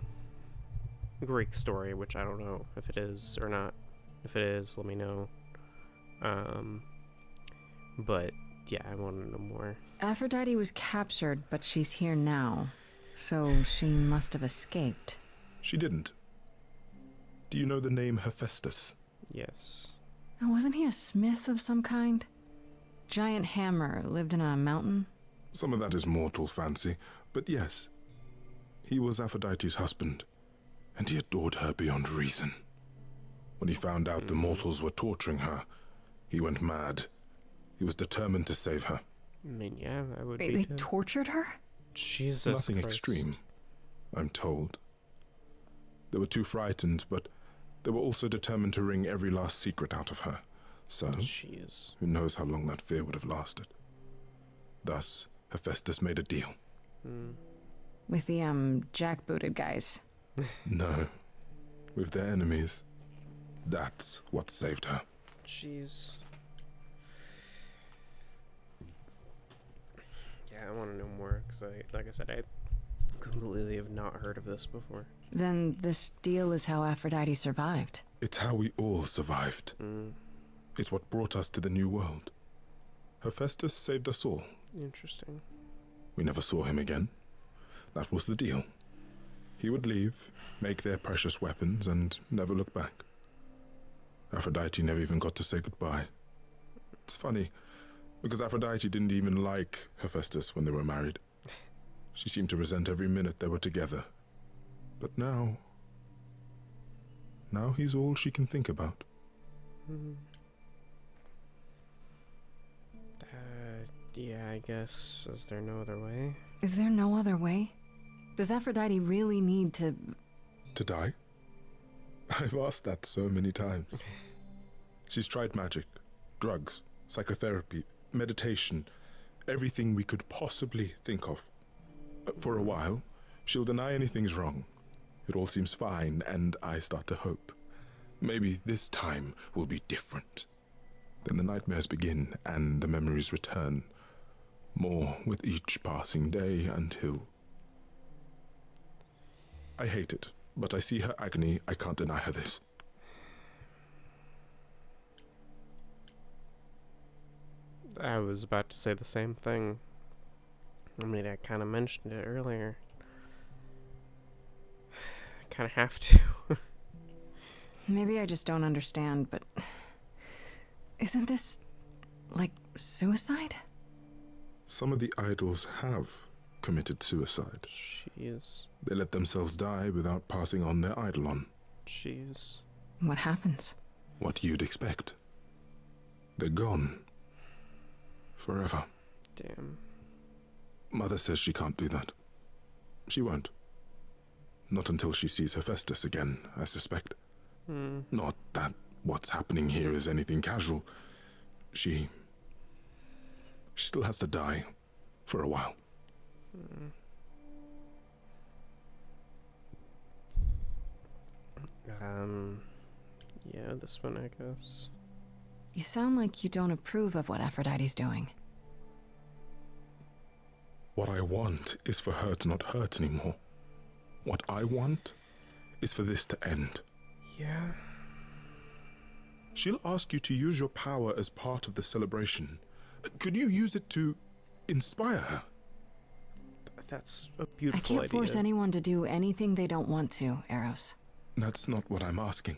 Greek story, which I don't know if it is or not. If it is, let me know. But yeah, I want to know more. Aphrodite was captured, but she's here now. So she must have escaped. She didn't. Do you know the name Hephaestus? Yes. Wasn't he a smith of some kind? Giant hammer, lived in a mountain? Some of that is mortal fancy, but yes. He was Aphrodite's husband, and he adored her beyond reason. When he found out the mortals were torturing her, he went mad. He was determined to save her. I mean, yeah, I would Wait, be they too. tortured her? Jesus Nothing Christ. extreme, I'm told. They were too frightened, but they were also determined to wring every last secret out of her. So, Jeez. who knows how long that fear would have lasted. Thus, Hephaestus made a deal. With the, jackbooted guys. No, with their enemies. That's what saved her. Jeez. Yeah, I want to know more, because like I said, I completely have not heard of this before. Then this deal is how Aphrodite survived. It's how we all survived. It's what brought us to the new world. Hephaestus saved us all. Interesting. We never saw him again. That was the deal. He would leave, make their precious weapons, and never look back. Aphrodite never even got to say goodbye. It's funny, because Aphrodite didn't even like Hephaestus when they were married. She seemed to resent every minute they were together. But now he's all she can think about. Yeah, I guess. Is there no other way? Is there no other way? Does Aphrodite really need to... To die? I've asked that so many times. She's tried magic, drugs, psychotherapy, meditation, everything we could possibly think of. For a while, she'll deny anything's wrong. It all seems fine, and I start to hope. Maybe this time will be different. Then the nightmares begin, and the memories return. More with each passing day until... I hate it, but I see her agony. I can't deny her this. I was about to say the same thing. I mean, I kind of mentioned it earlier. I kind of have to. Maybe I just don't understand, but... Isn't this... like, suicide? Some of the idols have committed suicide. Jeez. They let themselves die without passing on their eidolon. Jeez. What happens? What you'd expect. They're gone. Forever. Damn. Mother says she can't do that. She won't. Not until she sees Hephaestus again, I suspect. Not that what's happening here is anything casual. She still has to die. For a while. Yeah, this one, I guess. You sound like you don't approve of what Aphrodite's doing. What I want is for her to not hurt anymore. What I want is for this to end. Yeah. She'll ask you to use your power as part of the celebration. Could you use it to inspire her? That's a I beautiful can't idea. force anyone to do anything they don't want to, Eros. That's not what I'm asking.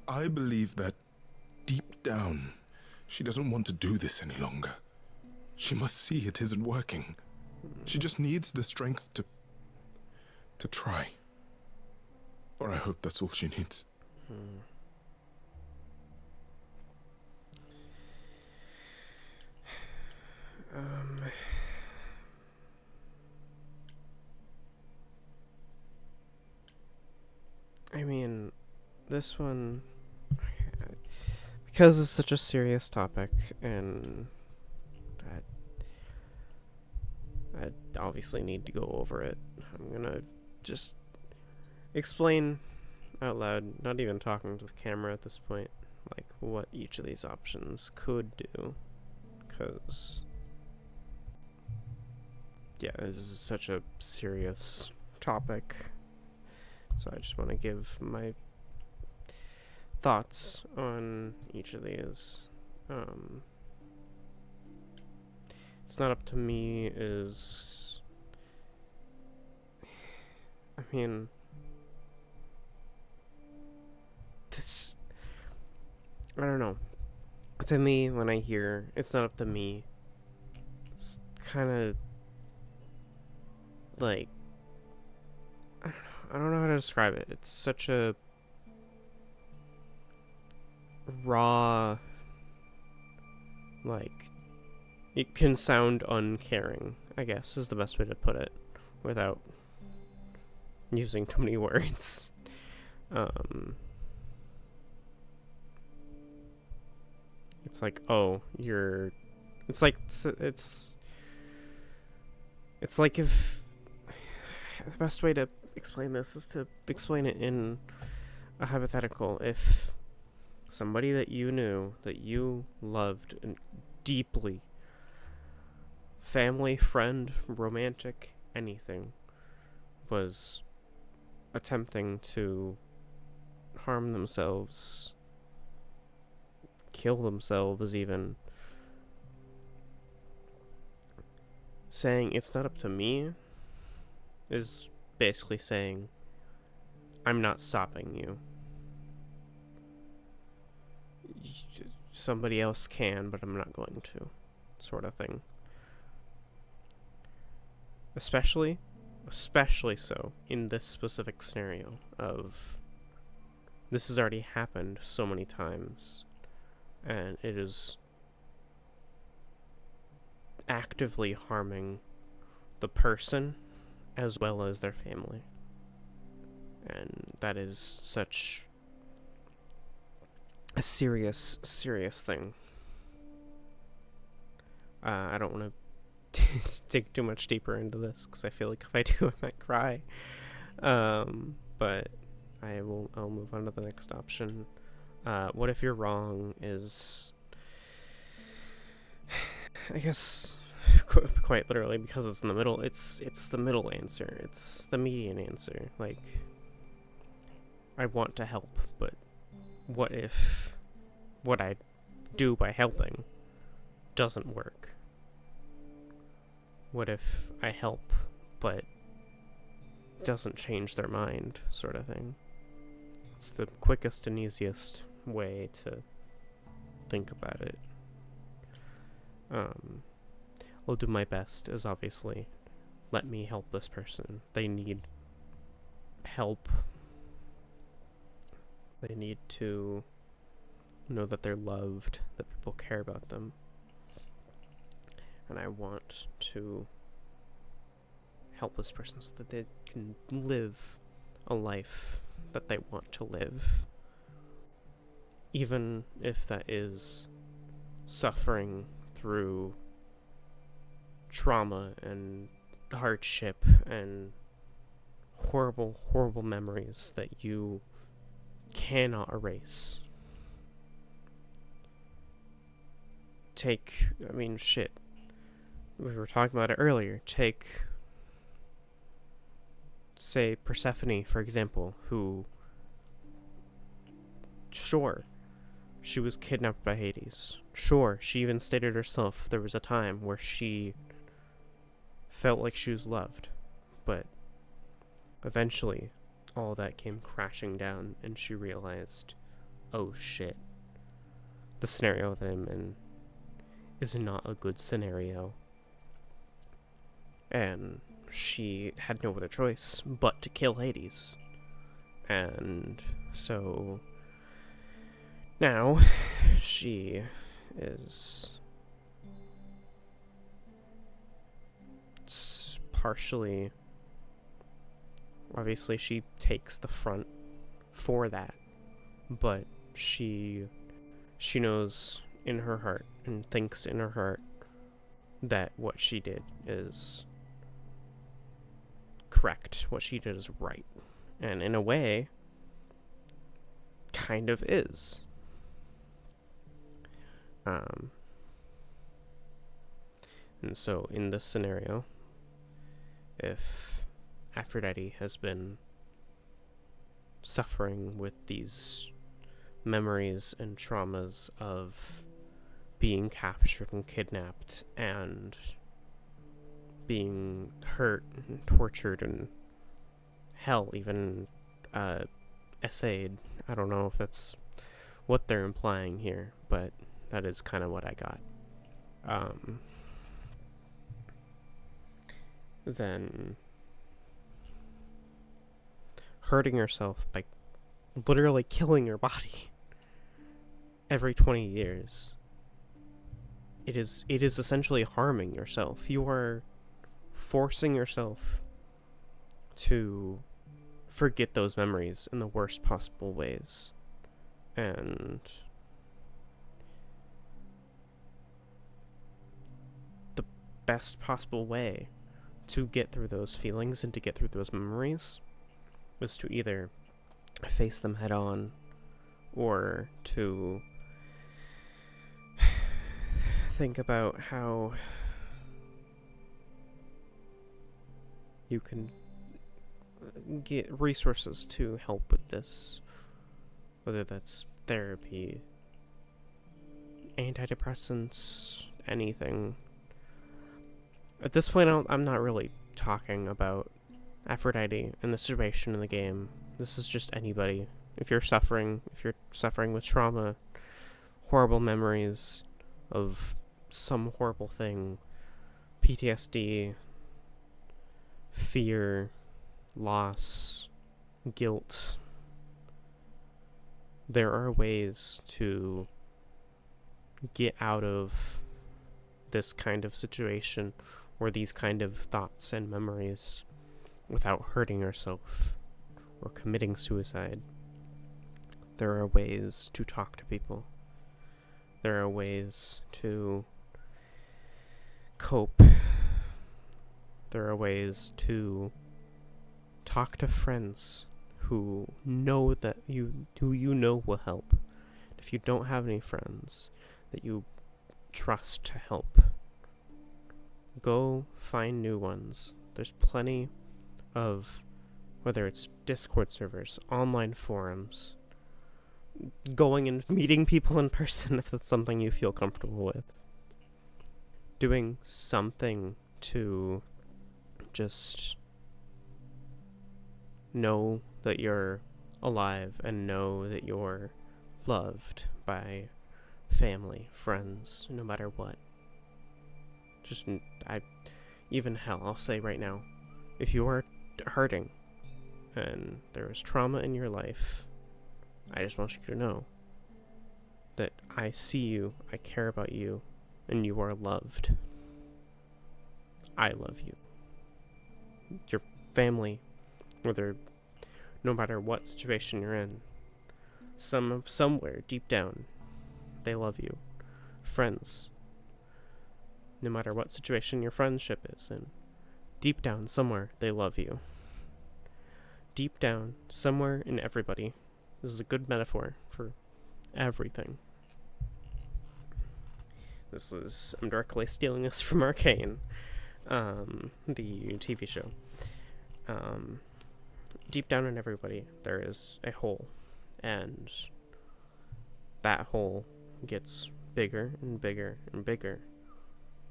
I believe that deep down, she doesn't want to do this any longer. She must see it isn't working. She just needs the strength to try. Or I hope that's all she needs. I mean, this one, because it's such a serious topic, and I obviously need to go over it. I'm gonna just explain out loud, not even talking to the camera at this point, like what each of these options could do, because yeah, this is such a serious topic. So I just want to give my thoughts on each of these. It's not up to me is... I mean... This... I don't know. To me, when I hear it's not up to me, it's kind of like... I don't know how to describe it. It's such a raw... Like... It can sound uncaring, I guess, is the best way to put it, without using too many words. It's like, oh, you're... It's like if... The best way to explain this is to explain it in a hypothetical. If somebody that you knew, that you loved and deeply, family, friend, romantic, anything, was attempting to harm themselves, kill themselves even, saying it's not up to me is basically saying I'm not stopping you. Somebody else can, but I'm not going to, sort of thing. Especially so in this specific scenario of this has already happened so many times, and it is actively harming the person as well as their family. And that is such a serious thing. I don't want to dig too much deeper into this because I feel like if I do, I might cry. But I'll move on to the next option. What if you're wrong is, I guess, quite literally, because it's in the middle, it's the middle answer. It's the median answer. Like, I want to help, but what if what I do by helping doesn't work? What if I help, but doesn't change their mind, sort of thing? It's the quickest and easiest way to think about it. I'll do my best, as obviously, let me help this person. They need help. They need to know that they're loved, that people care about them. And I want to help this person so that they can live a life that they want to live. Even if that is suffering through trauma and hardship and horrible, horrible memories that you cannot erase. We were talking about it earlier. Take, say, Persephone, for example, who, sure, she was kidnapped by Hades. Sure, she even stated herself there was a time where she felt like she was loved. But eventually, all that came crashing down, and she realized, oh shit, the scenario that I'm in is not a good scenario. And she had no other choice but to kill Hades. And so now she is partially, obviously she takes the front for that, but she knows in her heart and thinks in her heart that what she did is correct, what she did is right, and in a way kind of is. And so in this scenario, if Aphrodite has been suffering with these memories and traumas of being captured and kidnapped and being hurt and tortured and hell, even essayed. I don't know if that's what they're implying here, but that is kind of what I got. Then hurting yourself by literally killing your body every 20 years. It is essentially harming yourself. You are forcing yourself to forget those memories in the worst possible ways. And the best possible way to get through those feelings and to get through those memories is to either face them head on or to think about how you can get resources to help with this, whether that's therapy, antidepressants, anything. At this point, I'm not really talking about Aphrodite and the situation in the game. This is just anybody. If you're suffering with trauma, horrible memories of some horrible thing, PTSD, fear, loss, guilt, there are ways to get out of this kind of situation or these kind of thoughts and memories without hurting yourself or committing suicide. There are ways to talk to people. There are ways to cope. There are ways to talk to friends who know that you will help. If you don't have any friends that you trust to help, go find new ones. There's plenty of, whether it's Discord servers, online forums, going and meeting people in person if that's something you feel comfortable with. Doing something to just know that you're alive and know that you're loved by family, friends, no matter what. Even hell, I'll say right now, if you are hurting and there is trauma in your life, I just want you to know that I see you, I care about you, and you are loved. I love you. Your family, no matter what situation you're in, somewhere deep down, they love you. Friends, no matter what situation your friendship is in, deep down somewhere they love you. Deep down somewhere in everybody. This is a good metaphor for everything. I'm directly stealing this from Arcane, the TV show. Deep down in everybody, there is a hole, and that hole gets bigger and bigger and bigger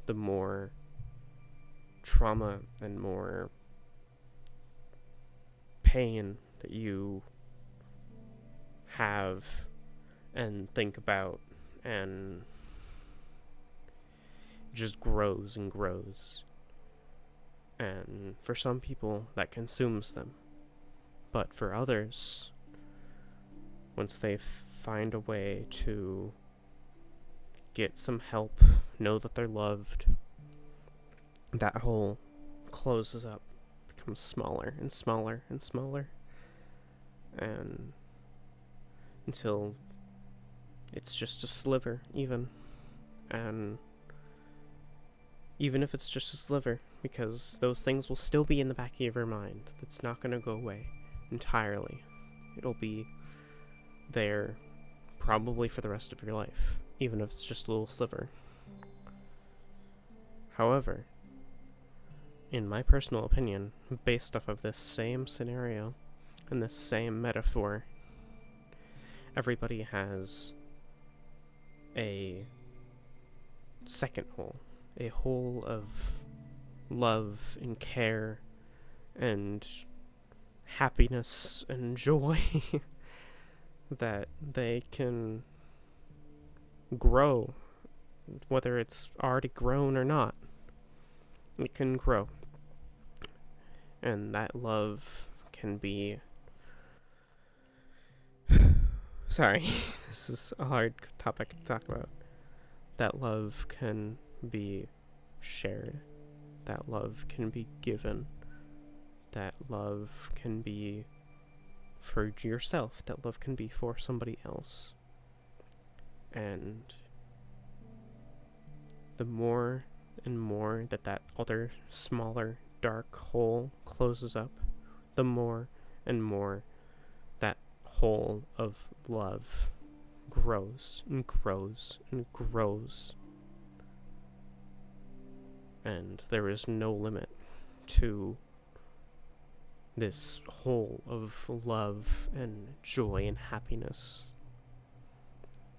the more trauma and more pain that you have and think about, and just grows and grows. And for some people, that consumes them. But for others, once they find a way to get some help, know that they're loved, that hole closes up, becomes smaller and smaller and smaller, and until it's just a sliver, even if it's just a sliver, because those things will still be in the back of your mind. That's not going to go away entirely. It'll be there probably for the rest of your life, even if it's just a little sliver. However, in my personal opinion, based off of this same scenario and this same metaphor, everybody has a second hole, a hole of love and care and happiness and joy that they can grow, whether it's already grown or not. It can grow, and that love can be sorry, this is a hard topic to talk about. That love can be shared. That love can be given. That love can be for yourself. That love can be for somebody else. And the more and more that that other smaller dark hole closes up, the more and more that hole of love grows and grows and grows. And there is no limit to this hole of love and joy and happiness.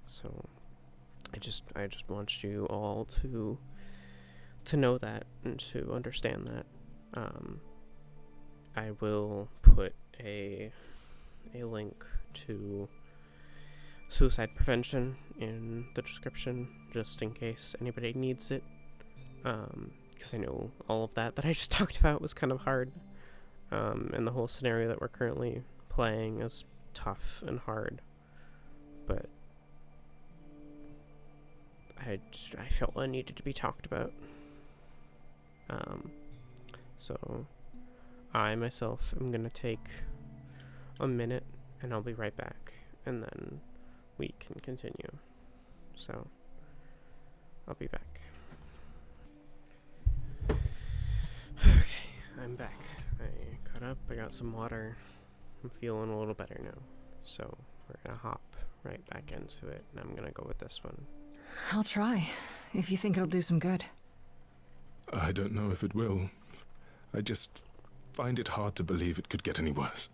So I just want you all to know that and to understand that. I will put a link to suicide prevention in the description, just in case anybody needs it. Because I know all of that I just talked about was kind of hard. And the whole scenario that we're currently playing is tough and hard. But I felt it needed to be talked about. So I myself am going to take a minute and I'll be right back. And then we can continue. So I'll be back. Okay, I'm back. I got up, I got some water. I'm feeling a little better now. So we're going to hop right back into it. And I'm going to go with this one. I'll try, if you think it'll do some good. I don't know if it will. I just find it hard to believe it could get any worse.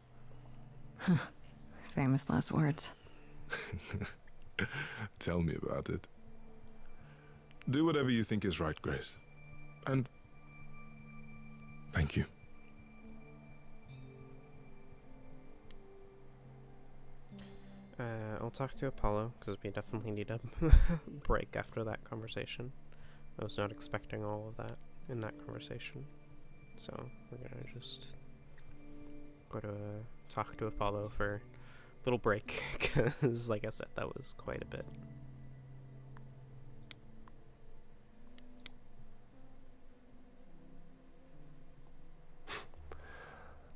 Famous last words. Tell me about it. Do whatever you think is right, Grace. And thank you. I'll talk to Apollo, because we definitely need a break after that conversation. I was not expecting all of that in that conversation. So, we're gonna just go to talk to Apollo for a little break, because, like I said, that was quite a bit.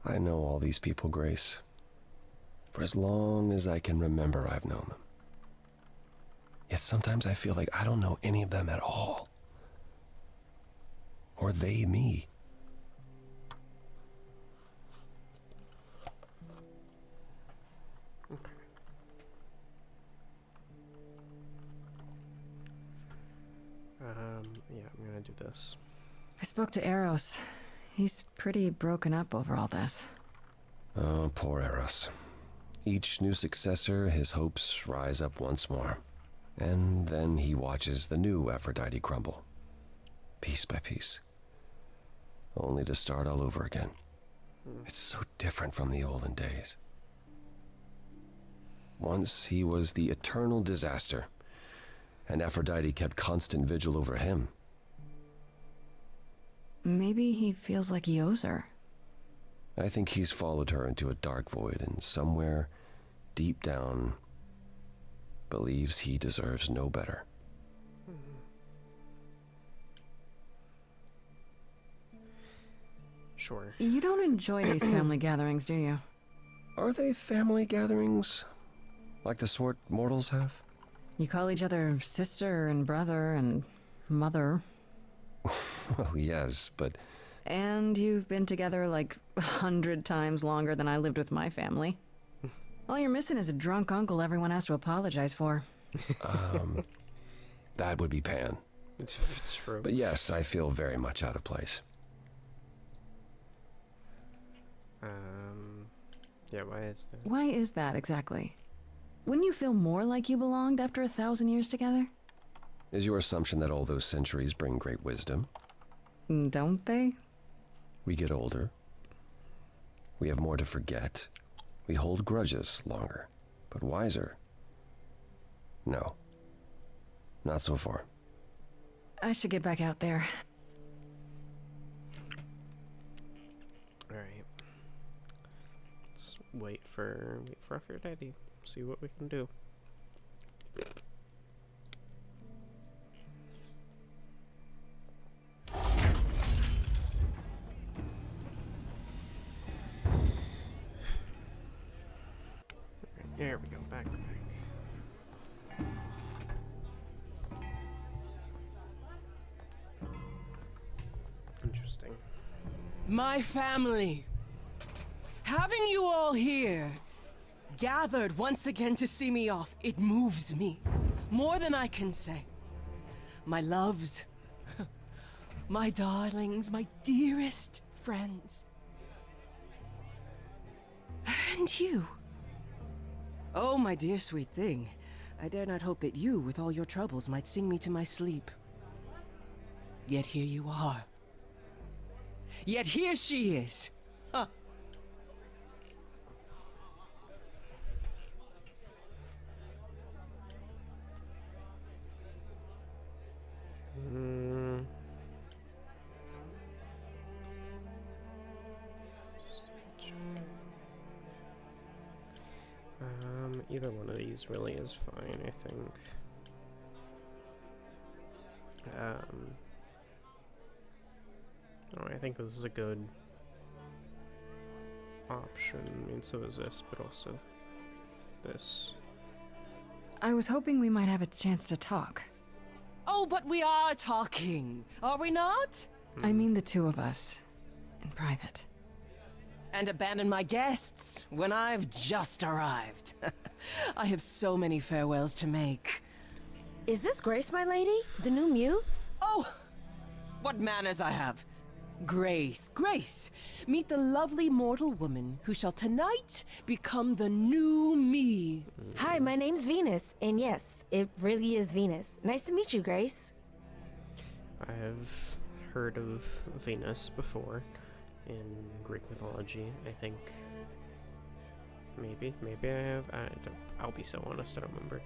I know all these people, Grace. For as long as I can remember, I've known them. Yet sometimes I feel like I don't know any of them at all. Or they me. Yeah, I'm gonna do this. I spoke to Eros. He's pretty broken up over all this. Oh, poor Eros. Each new successor, his hopes rise up once more. And then he watches the new Aphrodite crumble. Piece by piece. Only to start all over again. It's so different from the olden days. Once he was the eternal disaster, and Aphrodite kept constant vigil over him. Maybe he feels like he owes her. I think he's followed her into a dark void, and somewhere, deep down, believes he deserves no better. Sure. You don't enjoy these family gatherings, do you? Are they family gatherings? Like the sort mortals have? You call each other sister and brother and mother. Well, yes, but... And you've been together like 100 times longer than I lived with my family. All you're missing is a drunk uncle everyone has to apologize for. That would be Pan. It's true. But yes, I feel very much out of place. Yeah, why is that? Why is that exactly? Wouldn't you feel more like you belonged after 1,000 years together? Is your assumption that all those centuries bring great wisdom? Don't they? We get older. We have more to forget. We hold grudges longer, but wiser. No. Not so far. I should get back out there. Alright. Let's wait for Aphrodite. See what we can do. There we go, back. Interesting. My family. Having you all here, gathered once again to see me off, it moves me. More than I can say. My loves, my darlings, my dearest friends. And you. Oh, my dear sweet thing. I dare not hope that you, with all your troubles, might sing me to my sleep. Yet here you are. Yet here she is. Huh. Either one of these really is fine, I think. Oh, I think this is a good option. I mean, so is this, but also this. I was hoping we might have a chance to talk. Oh, but we are talking, are we not? I mean the two of us, in private. And abandon my guests when I've just arrived. I have so many farewells to make. Is this Grace, my lady? The new muse? Oh, what manners I have. Grace, Grace, meet the lovely mortal woman who shall tonight become the new me. Hi, my name's Venus, and yes, it really is Venus. Nice to meet you, Grace. I have heard of Venus before in Greek mythology, I think. Maybe I have. I'll be so honest, I don't remember.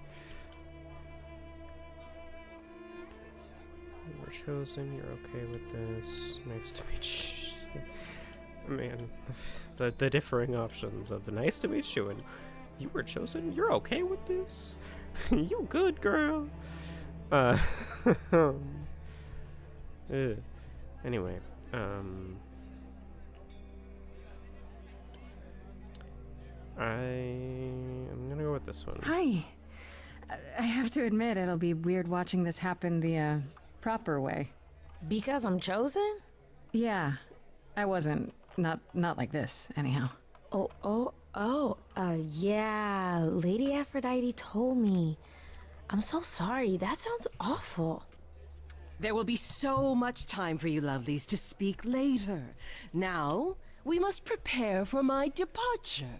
You were chosen, you're okay with this. Nice to meet you. Man, the differing options of the nice to meet you and you were chosen, you're okay with this? You good, girl? Anyway, I'm gonna go with this one. Hi. I have to admit, it'll be weird watching this happen the, proper way. Because I'm chosen? Yeah. I wasn't. Not like this, anyhow. Yeah, Lady Aphrodite told me. I'm so sorry, that sounds awful. There will be so much time for you lovelies to speak later. Now, we must prepare for my departure.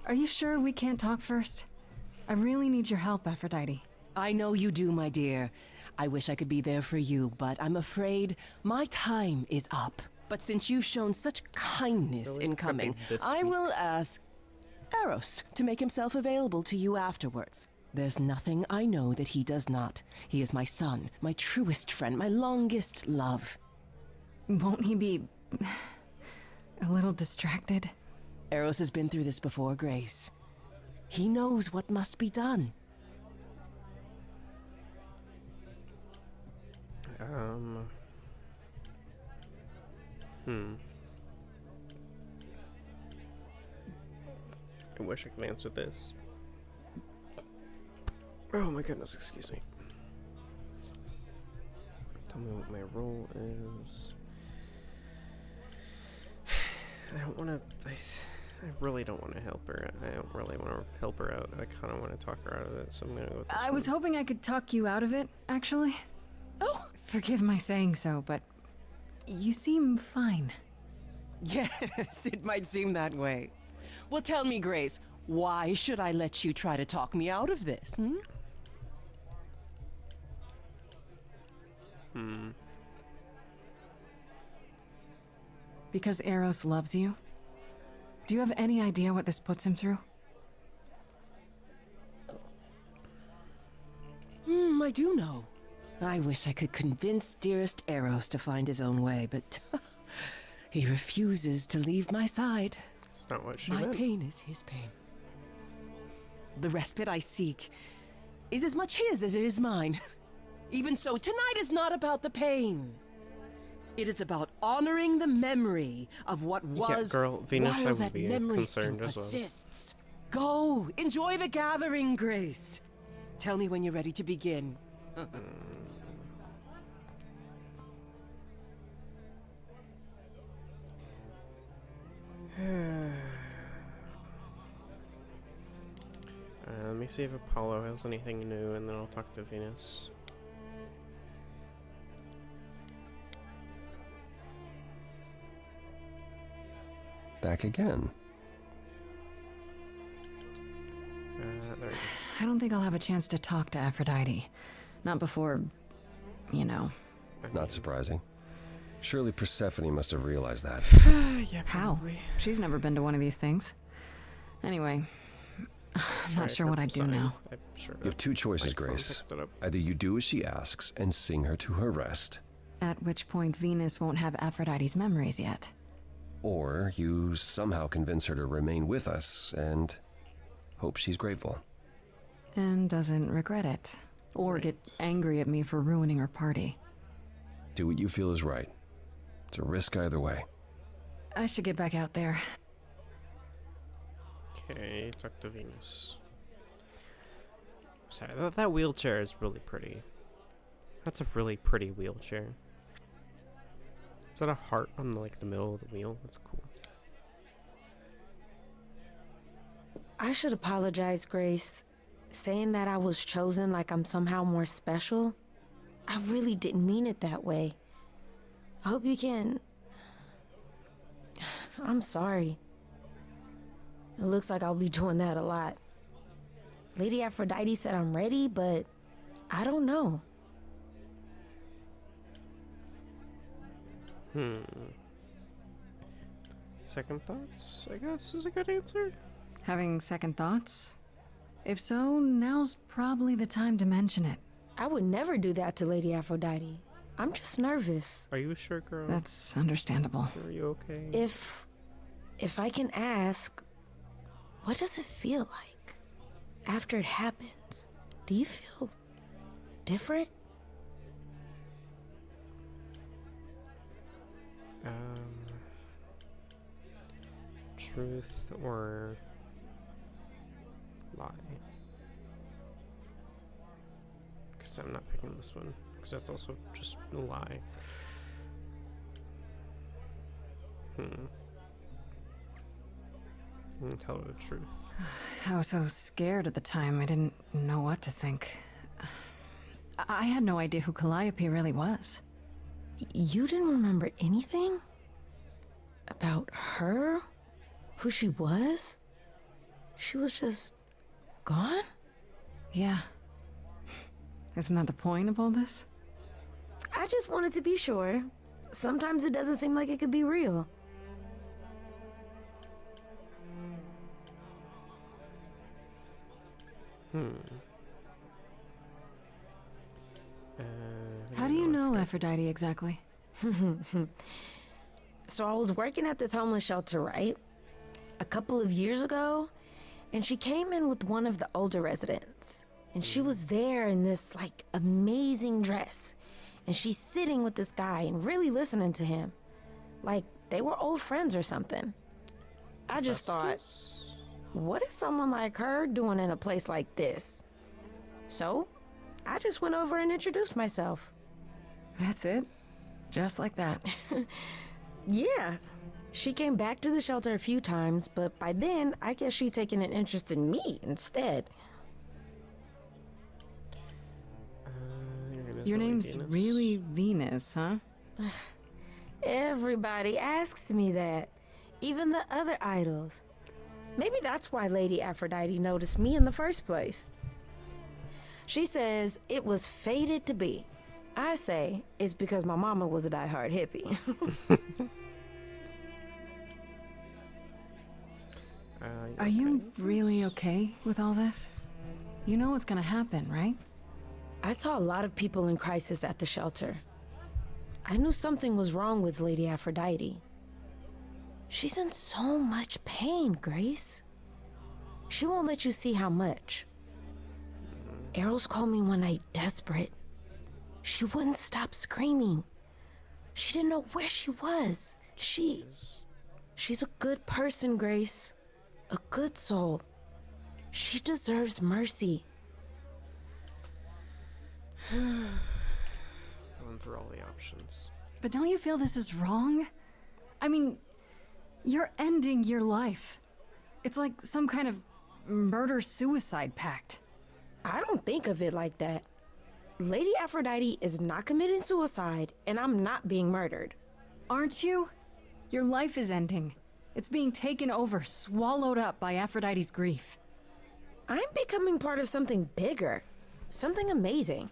Are you sure we can't talk first? I really need your help, Aphrodite. I know you do, my dear. I wish I could be there for you, but I'm afraid my time is up. But since you've shown such kindness in coming, I will ask Eros to make himself available to you afterwards. There's nothing I know that he does not. He is my son, my truest friend, my longest love. Won't he be a little distracted? Eros has been through this before, Grace. He knows what must be done. I wish I could answer this. Oh my goodness, excuse me. Tell me what my role is. I don't want to... I really don't want to help her. I don't really want to help her out. I kind of want to talk her out of it, so I'm going to go with this I was hoping I could talk you out of it, actually. Oh! Forgive my saying so, but you seem fine. Yes, it might seem that way. Well, tell me, Grace, why should I let you try to talk me out of this, Because Eros loves you? Do you have any idea what this puts him through? I do know. I wish I could convince dearest Eros to find his own way, but he refuses to leave my side. That's not what she My meant. pain is his pain. The respite I seek is as much his as it is mine. Even so, tonight is not about the pain. It is about honoring the memory of what was, yeah, girl, Venus, I while would that be memory still concerned as well. persists. Go, enjoy the gathering, Grace. Tell me when you're ready to begin. Let me see if Apollo has anything new, and then I'll talk to Venus. Back again. There we go. I don't think I'll have a chance to talk to Aphrodite. Not before, you know. Not surprising. Surely Persephone must have realized that. Yeah, How? probably. She's never been to one of these things. Anyway, I'm not Sorry sure for what I'd do sighing. now. I'm sure You have two choices, microphone Grace. picked it up. Either you do as she asks and sing her to her rest, At which point Venus won't have Aphrodite's memories yet. or you somehow convince her to remain with us and hope she's grateful. And doesn't regret it. Or get angry at me for ruining her party. Do what you feel is right. It's a risk either way. I should get back out there. Okay, talk to Venus. Sorry, that wheelchair is really pretty. That's a really pretty wheelchair. Is that a heart on the middle of the wheel? That's cool. I should apologize, Grace. Saying that I was chosen like I'm somehow more special, I really didn't mean it that way. I hope you can... I'm sorry. It looks like I'll be doing that a lot. Lady Aphrodite said I'm ready, but I don't know. Second thoughts, I guess, is a good answer. Having second thoughts? If so, now's probably the time to mention it. I would never do that to Lady Aphrodite. I'm just nervous. Are you sure, girl? That's understandable. Are you okay? If I can ask, what does it feel like after it happens? Do you feel different? Truth or lie? Because I'm not picking this one. Because that's also just a lie. Tell her the truth. I was so scared at the time, I didn't know what to think. I had no idea who Calliope really was. You didn't remember anything? About her? Who she was? She was just gone? Yeah. Isn't that the point of all this? I just wanted to be sure. Sometimes it doesn't seem like it could be real. How do you know Aphrodite exactly? So I was working at this homeless shelter, right? A couple of years ago, and she came in with one of the older residents. And she was there in this, amazing dress. And she's sitting with this guy and really listening to him. Like, they were old friends or something. I just thought, what is someone like her doing in a place like this? So, I just went over and introduced myself. That's it? Just like that. Yeah. She came back to the shelter a few times, but by then, I guess she'd taken an interest in me instead. Your name's Venus. really Venus, huh? Everybody asks me that, even the other idols. Maybe that's why Lady Aphrodite noticed me in the first place. She says it was fated to be. I say it's because my mama was a diehard hippie. Are you really okay with all this? You know what's gonna happen, right? I saw a lot of people in crisis at the shelter. I knew something was wrong with Lady Aphrodite. She's in so much pain, Grace. She won't let you see how much. Eros called me one night desperate. She wouldn't stop screaming. She didn't know where she was. She's a good person, Grace. A good soul. She deserves mercy. Going through all the options. But don't you feel this is wrong? I mean, you're ending your life. It's like some kind of murder-suicide pact. I don't think of it like that. Lady Aphrodite is not committing suicide, and I'm not being murdered. Aren't you? Your life is ending. It's being taken over, swallowed up by Aphrodite's grief. I'm becoming part of something bigger. Something amazing.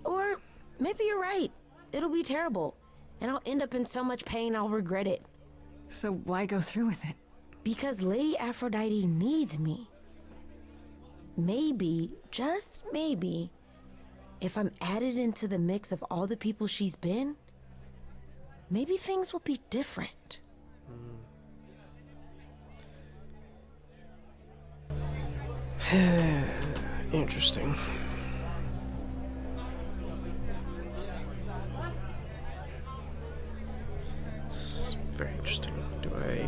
Or maybe you're right. It'll be terrible, and I'll end up in so much pain I'll regret it. So why go through with it? Because Lady Aphrodite needs me. Maybe, just maybe, if I'm added into the mix of all the people she's been, maybe things will be different. Interesting. It's very interesting. Do I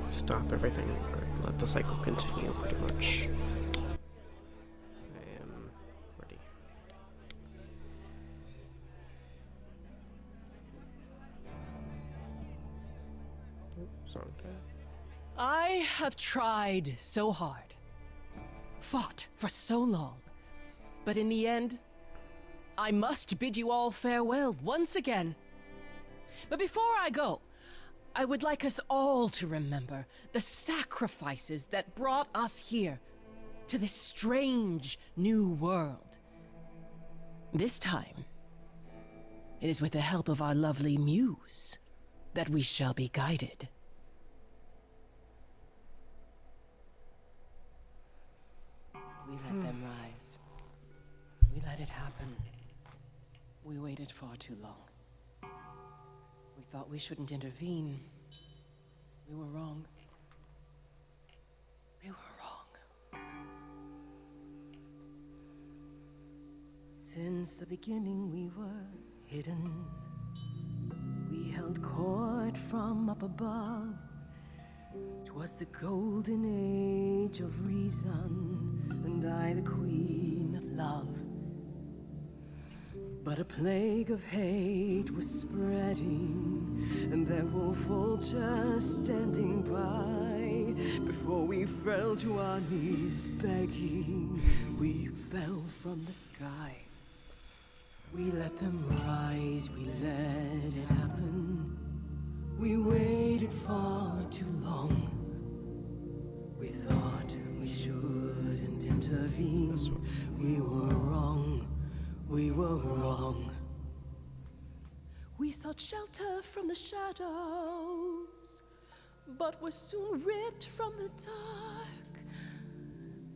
stop everything or let the cycle continue pretty much? I am ready. Song time. I have tried so hard, fought for so long, but in the end, I must bid you all farewell once again. But before I go, I would like us all to remember the sacrifices that brought us here, to this strange new world. This time, it is with the help of our lovely muse that we shall be guided. We let them rise. We let it happen. We waited far too long. We thought we shouldn't intervene. We were wrong. We were wrong. Since the beginning we were hidden. We held court from up above. 'Twas the golden age of reason, and I the queen of love. But a plague of hate was spreading, and there were vultures standing by. Before we fell to our knees begging, we fell from the sky. We let them rise, we let it happen. We waited far too long. We thought we shouldn't intervene. We were wrong. We were wrong. We sought shelter from the shadows, but were soon ripped from the dark.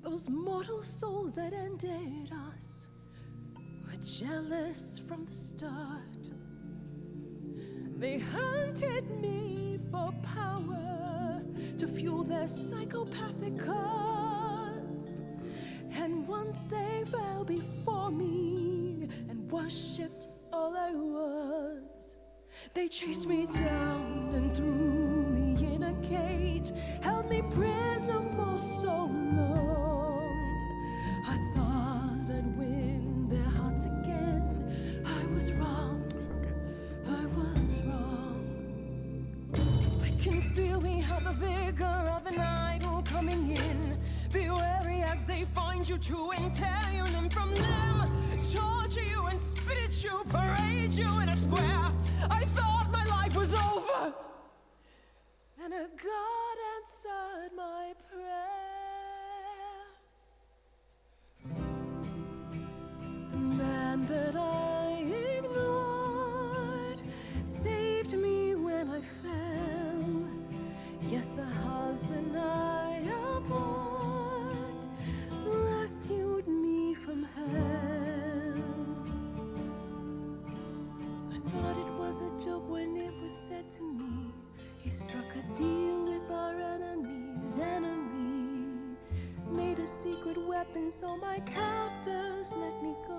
Those mortal souls that ended us were jealous from the start. They hunted me for power to fuel their psychopathic cause. And once they fell before me and worshipped all I was, they chased me down and threw me in a cage, held me prisoner for so long. I thought I'd win their hearts again. I was wrong. I was wrong. I can feel we have the vigor of an idol coming in. Be wary as they find you to entail your limb from them, torture you and spit at you, parade meet you in a square. I thought my life was over. And a God answered my prayer. The man that I ignored saved me when I fell. Yes, the husband I abhorred rescued me from hell. I thought it was a joke when it was said to me, he struck a deal with our enemy's enemy, made a secret weapon so my captors let me go.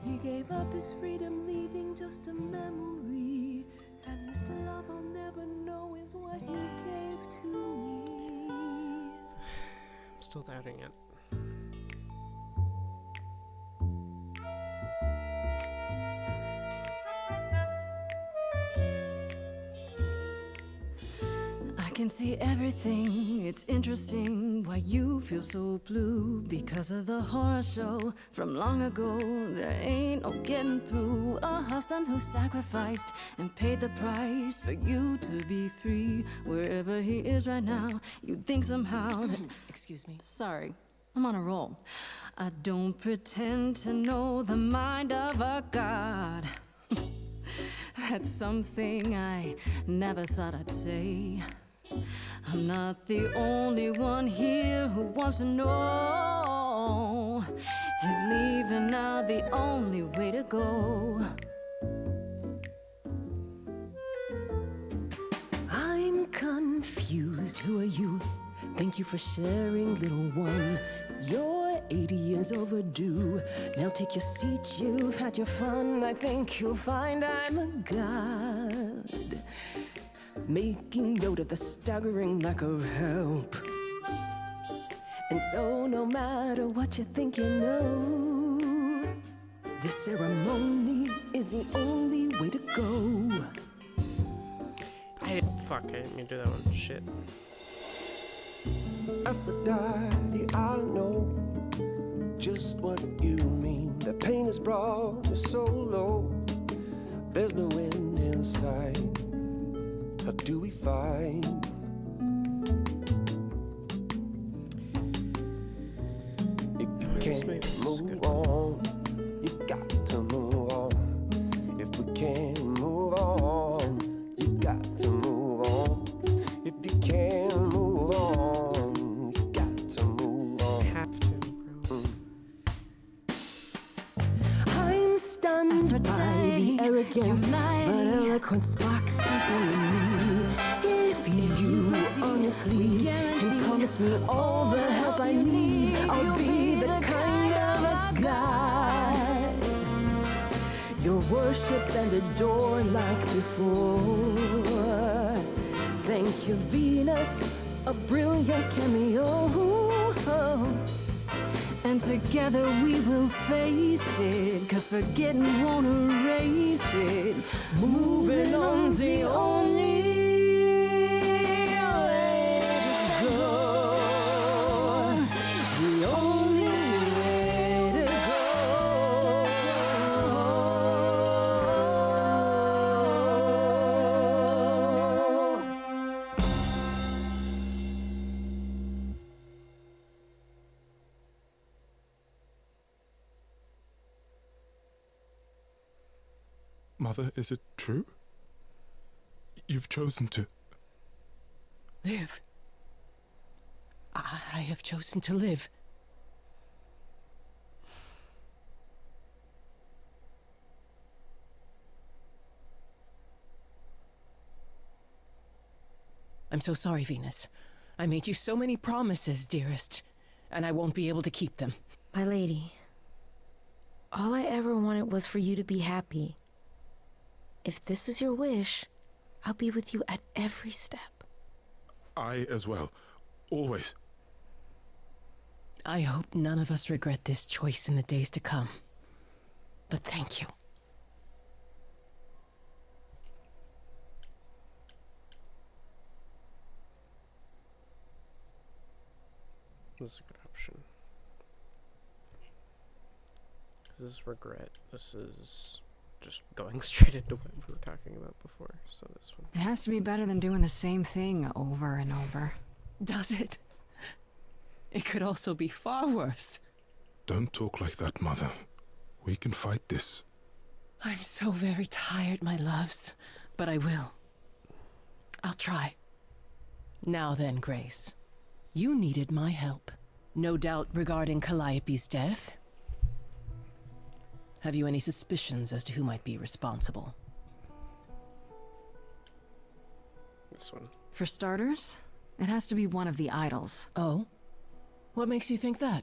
He gave up his freedom, leaving just a memory, and this love I'll never know is what he gave to me. I'm still doubting it. I can see everything, it's interesting why you feel so blue. Because of the horror show from long ago, there ain't no getting through. A husband who sacrificed and paid the price for you to be free. Wherever he is right now, you'd think somehow that... Excuse me. Sorry, I'm on a roll. I don't pretend to know the mind of a god. That's something I never thought I'd say. I'm not the only one here who wants to know. Is leaving now the only way to go? I'm confused. Who are you? Thank you for sharing, little one. You're 80 years overdue. Now take your seat, you've had your fun. I think you'll find I'm a god, making note of the staggering lack of help. And so no matter what you think you know, this ceremony is the only way to go. Fuck, I didn't mean to do that one. Shit. Aphrodite, I know just what you mean. The pain has brought me so low. There's no end in sight. How do we fight? If you can't move on, you got to move on. If we can't move on, you got to move on. If you can't move on, you got to move on. Have to, bro. I'm stunned by the arrogance, but eloquent sparks something in me. If you honestly can promise me all the help I need, I'll be the kind of a god you'll worship and adore like before. Thank you, Venus, a brilliant cameo. And together we will face it, 'cause forgetting won't erase it. Moving on's the only way to go. The only way to Mother, is it true? You've chosen to... Live. I have chosen to live. I'm so sorry, Venus. I made you so many promises, dearest, and I won't be able to keep them. My lady, all I ever wanted was for you to be happy. If this is your wish, I'll be with you at every step. I as well. Always. I hope none of us regret this choice in the days to come. But thank you. This is a good option. this is regret. This is just going straight into what we were talking about before. So this one. It has to be better than doing the same thing over and over. Does it? It could also be far worse. Don't talk like that, Mother. We can fight this. I'm so very tired, my loves, but I will. I'll try. Now then, Grace. You needed my help. No doubt regarding Calliope's death. Have you any suspicions as to who might be responsible? This one. For starters, it has to be one of the idols. Oh? What makes you think that?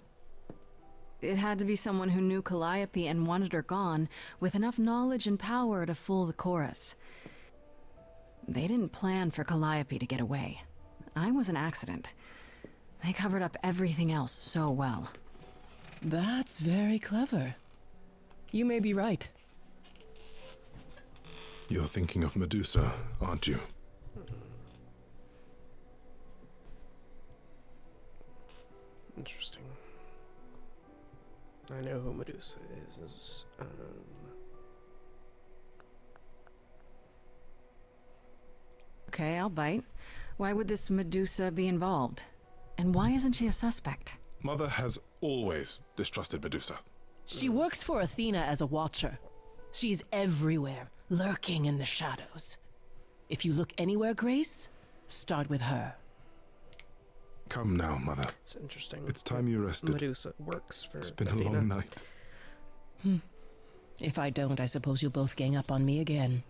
It had to be someone who knew Calliope and wanted her gone, with enough knowledge and power to fool the chorus. They didn't plan for Calliope to get away. I was an accident. They covered up everything else so well. That's very clever. You may be right. You're thinking of Medusa, aren't you? Interesting. I know who Medusa is. Okay, I'll bite. Why would this Medusa be involved? And why isn't she a suspect? Mother has always distrusted Medusa. She works for Athena as a watcher. She's everywhere, lurking in the shadows. If you look anywhere, Grace, start with her. Come now, Mother. It's interesting. It's time you rested. Medusa works for It's been Athena. a long night. If I don't, I suppose you'll both gang up on me again.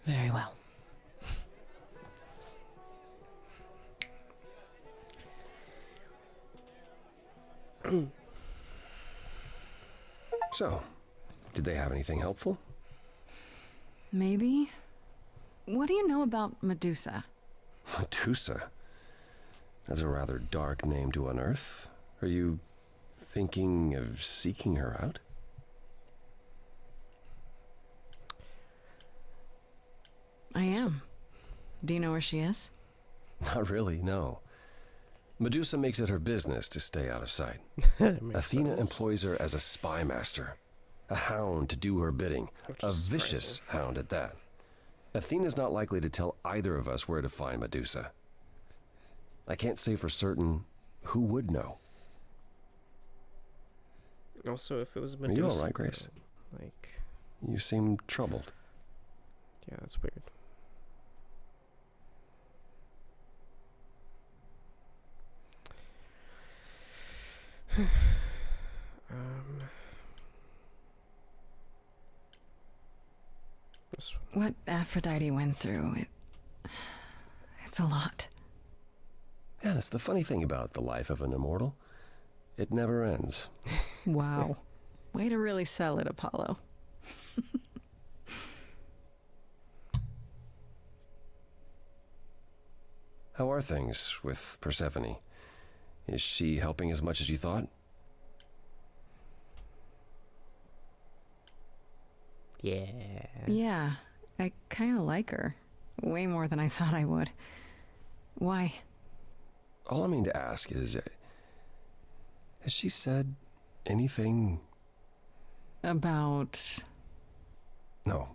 Very well. So, did they have anything helpful? Maybe? What do you know about Medusa? Medusa? That's a rather dark name to unearth. Are you thinking of seeking her out? I am. Do you know where she is? Not really, no. Medusa makes it her business to stay out of sight. Athena employs her as a spy master, a hound to do her bidding, a vicious hound at that. Athena's not likely to tell either of us where to find Medusa. I can't say for certain who would know. Also, if it was Are Medusa... you all right, Grace? Like... You seem troubled. Yeah, that's weird. What Aphrodite went through, it's a lot. Yeah, that's the funny thing about the life of an immortal. It never ends. Wow. Way to really sell it, Apollo. How are things with Persephone? Is she helping as much as you thought? Yeah. Yeah, I kind of like her. Way more than I thought I would. Why? All I mean to ask is, has she said anything? About... No.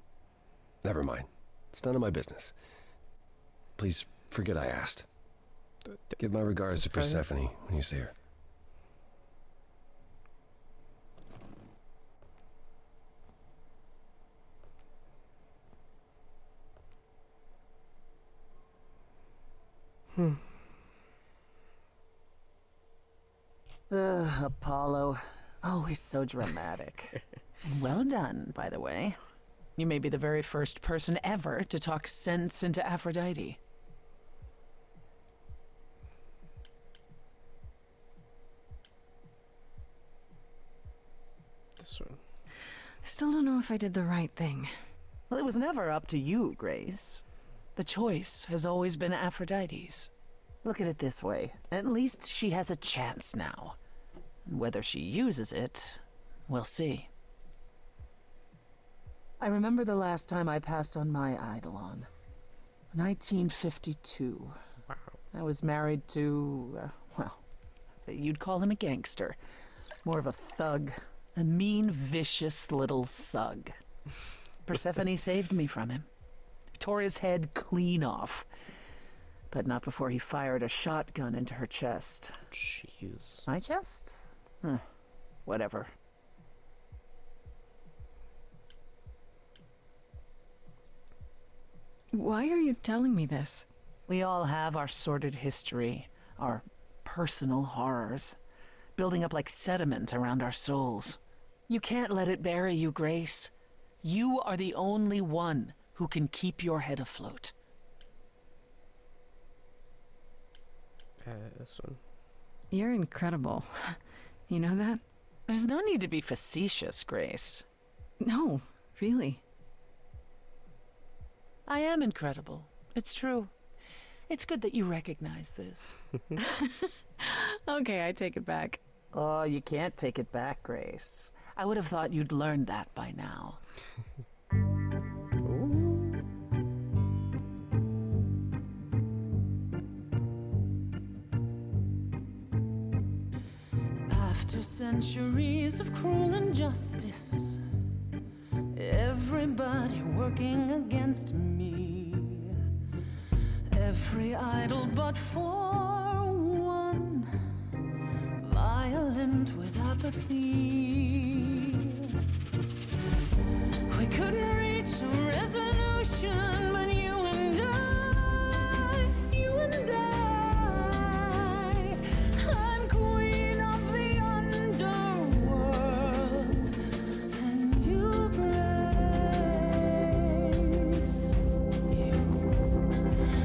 Never mind. It's none of my business. Please forget I asked. Give my regards to Persephone when you see her. Apollo. Always so dramatic. And well done, by the way. You may be the very first person ever to talk sense into Aphrodite. This one. I still don't know if I did the right thing. Well, it was never up to you, Grace. The choice has always been Aphrodite's. Look at it this way. At least she has a chance now. Whether she uses it, we'll see. I remember the last time I passed on my Eidolon. 1952. Wow. I was married to, well, I'd say you'd call him a gangster. More of a thug. A mean, vicious little thug. Persephone saved me from him. He tore his head clean off. But not before he fired a shotgun into her chest. Jeez. My chest? Whatever. Why are you telling me this? We all have our sordid history, our personal horrors, building up like sediment around our souls. You can't let it bury you, Grace. You are the only one who can keep your head afloat. This one. You're incredible. You know that? There's no need to be facetious, Grace. No, really. I am incredible. It's true. It's good that you recognize this. Okay, I take it back. Oh, you can't take it back, Grace. I would have thought you'd learned that by now. After centuries of cruel injustice, everybody working against me, every idol but for one, violent with apathy. We couldn't reach a resolution, but you and I, I'm queen of the underworld, and you praise you.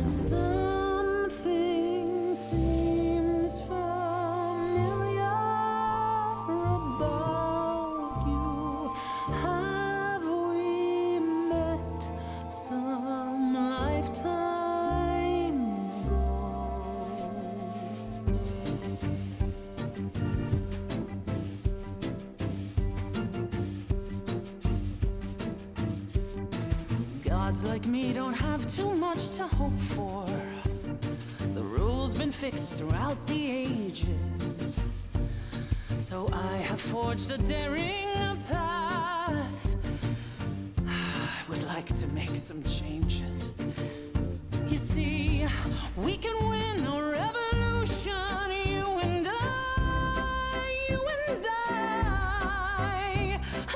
Something seems familiar about you. Have we met some lifetime ago? Gods like me don't have too much to hope for. The rules been fixed throughout the ages. So I have forged a daring path. I would like to make some changes. You see, we can win a revolution. You and I.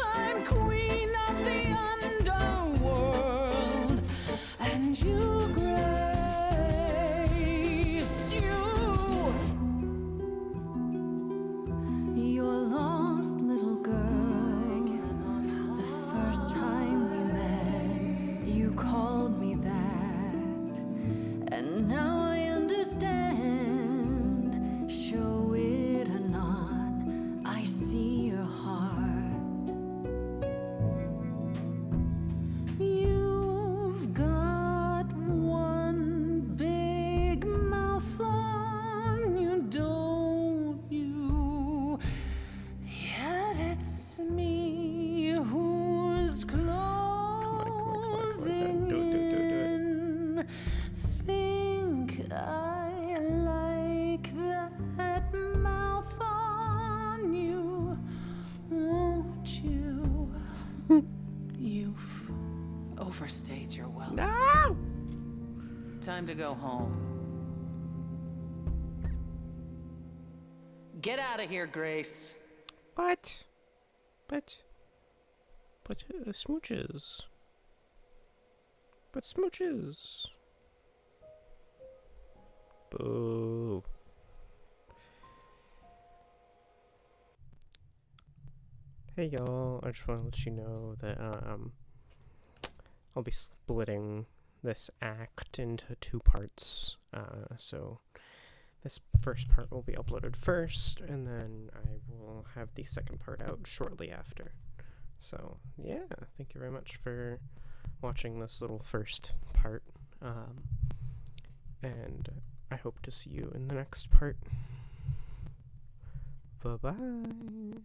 I'm queen of the underworld, and you, Grace, you're lost, little girl. The first time we met, you called me that, and now I understand. Show it or not, I see your heart. You've got one big mouth on you, don't you? Yet it's me who's closing Do it. in. Think I like that mouth on you, won't you? You've overstayed your welcome. No! Time to go home. Get out of here, Grace. What? But smooches. But smooches. Boo. Hey y'all, I just want to let you know that I'll be splitting this act into 2 parts. So this first part will be uploaded first, and then I will have the second part out shortly after. So yeah, thank you very much for watching this little first part, and I hope to see you in the next part. Bye-bye.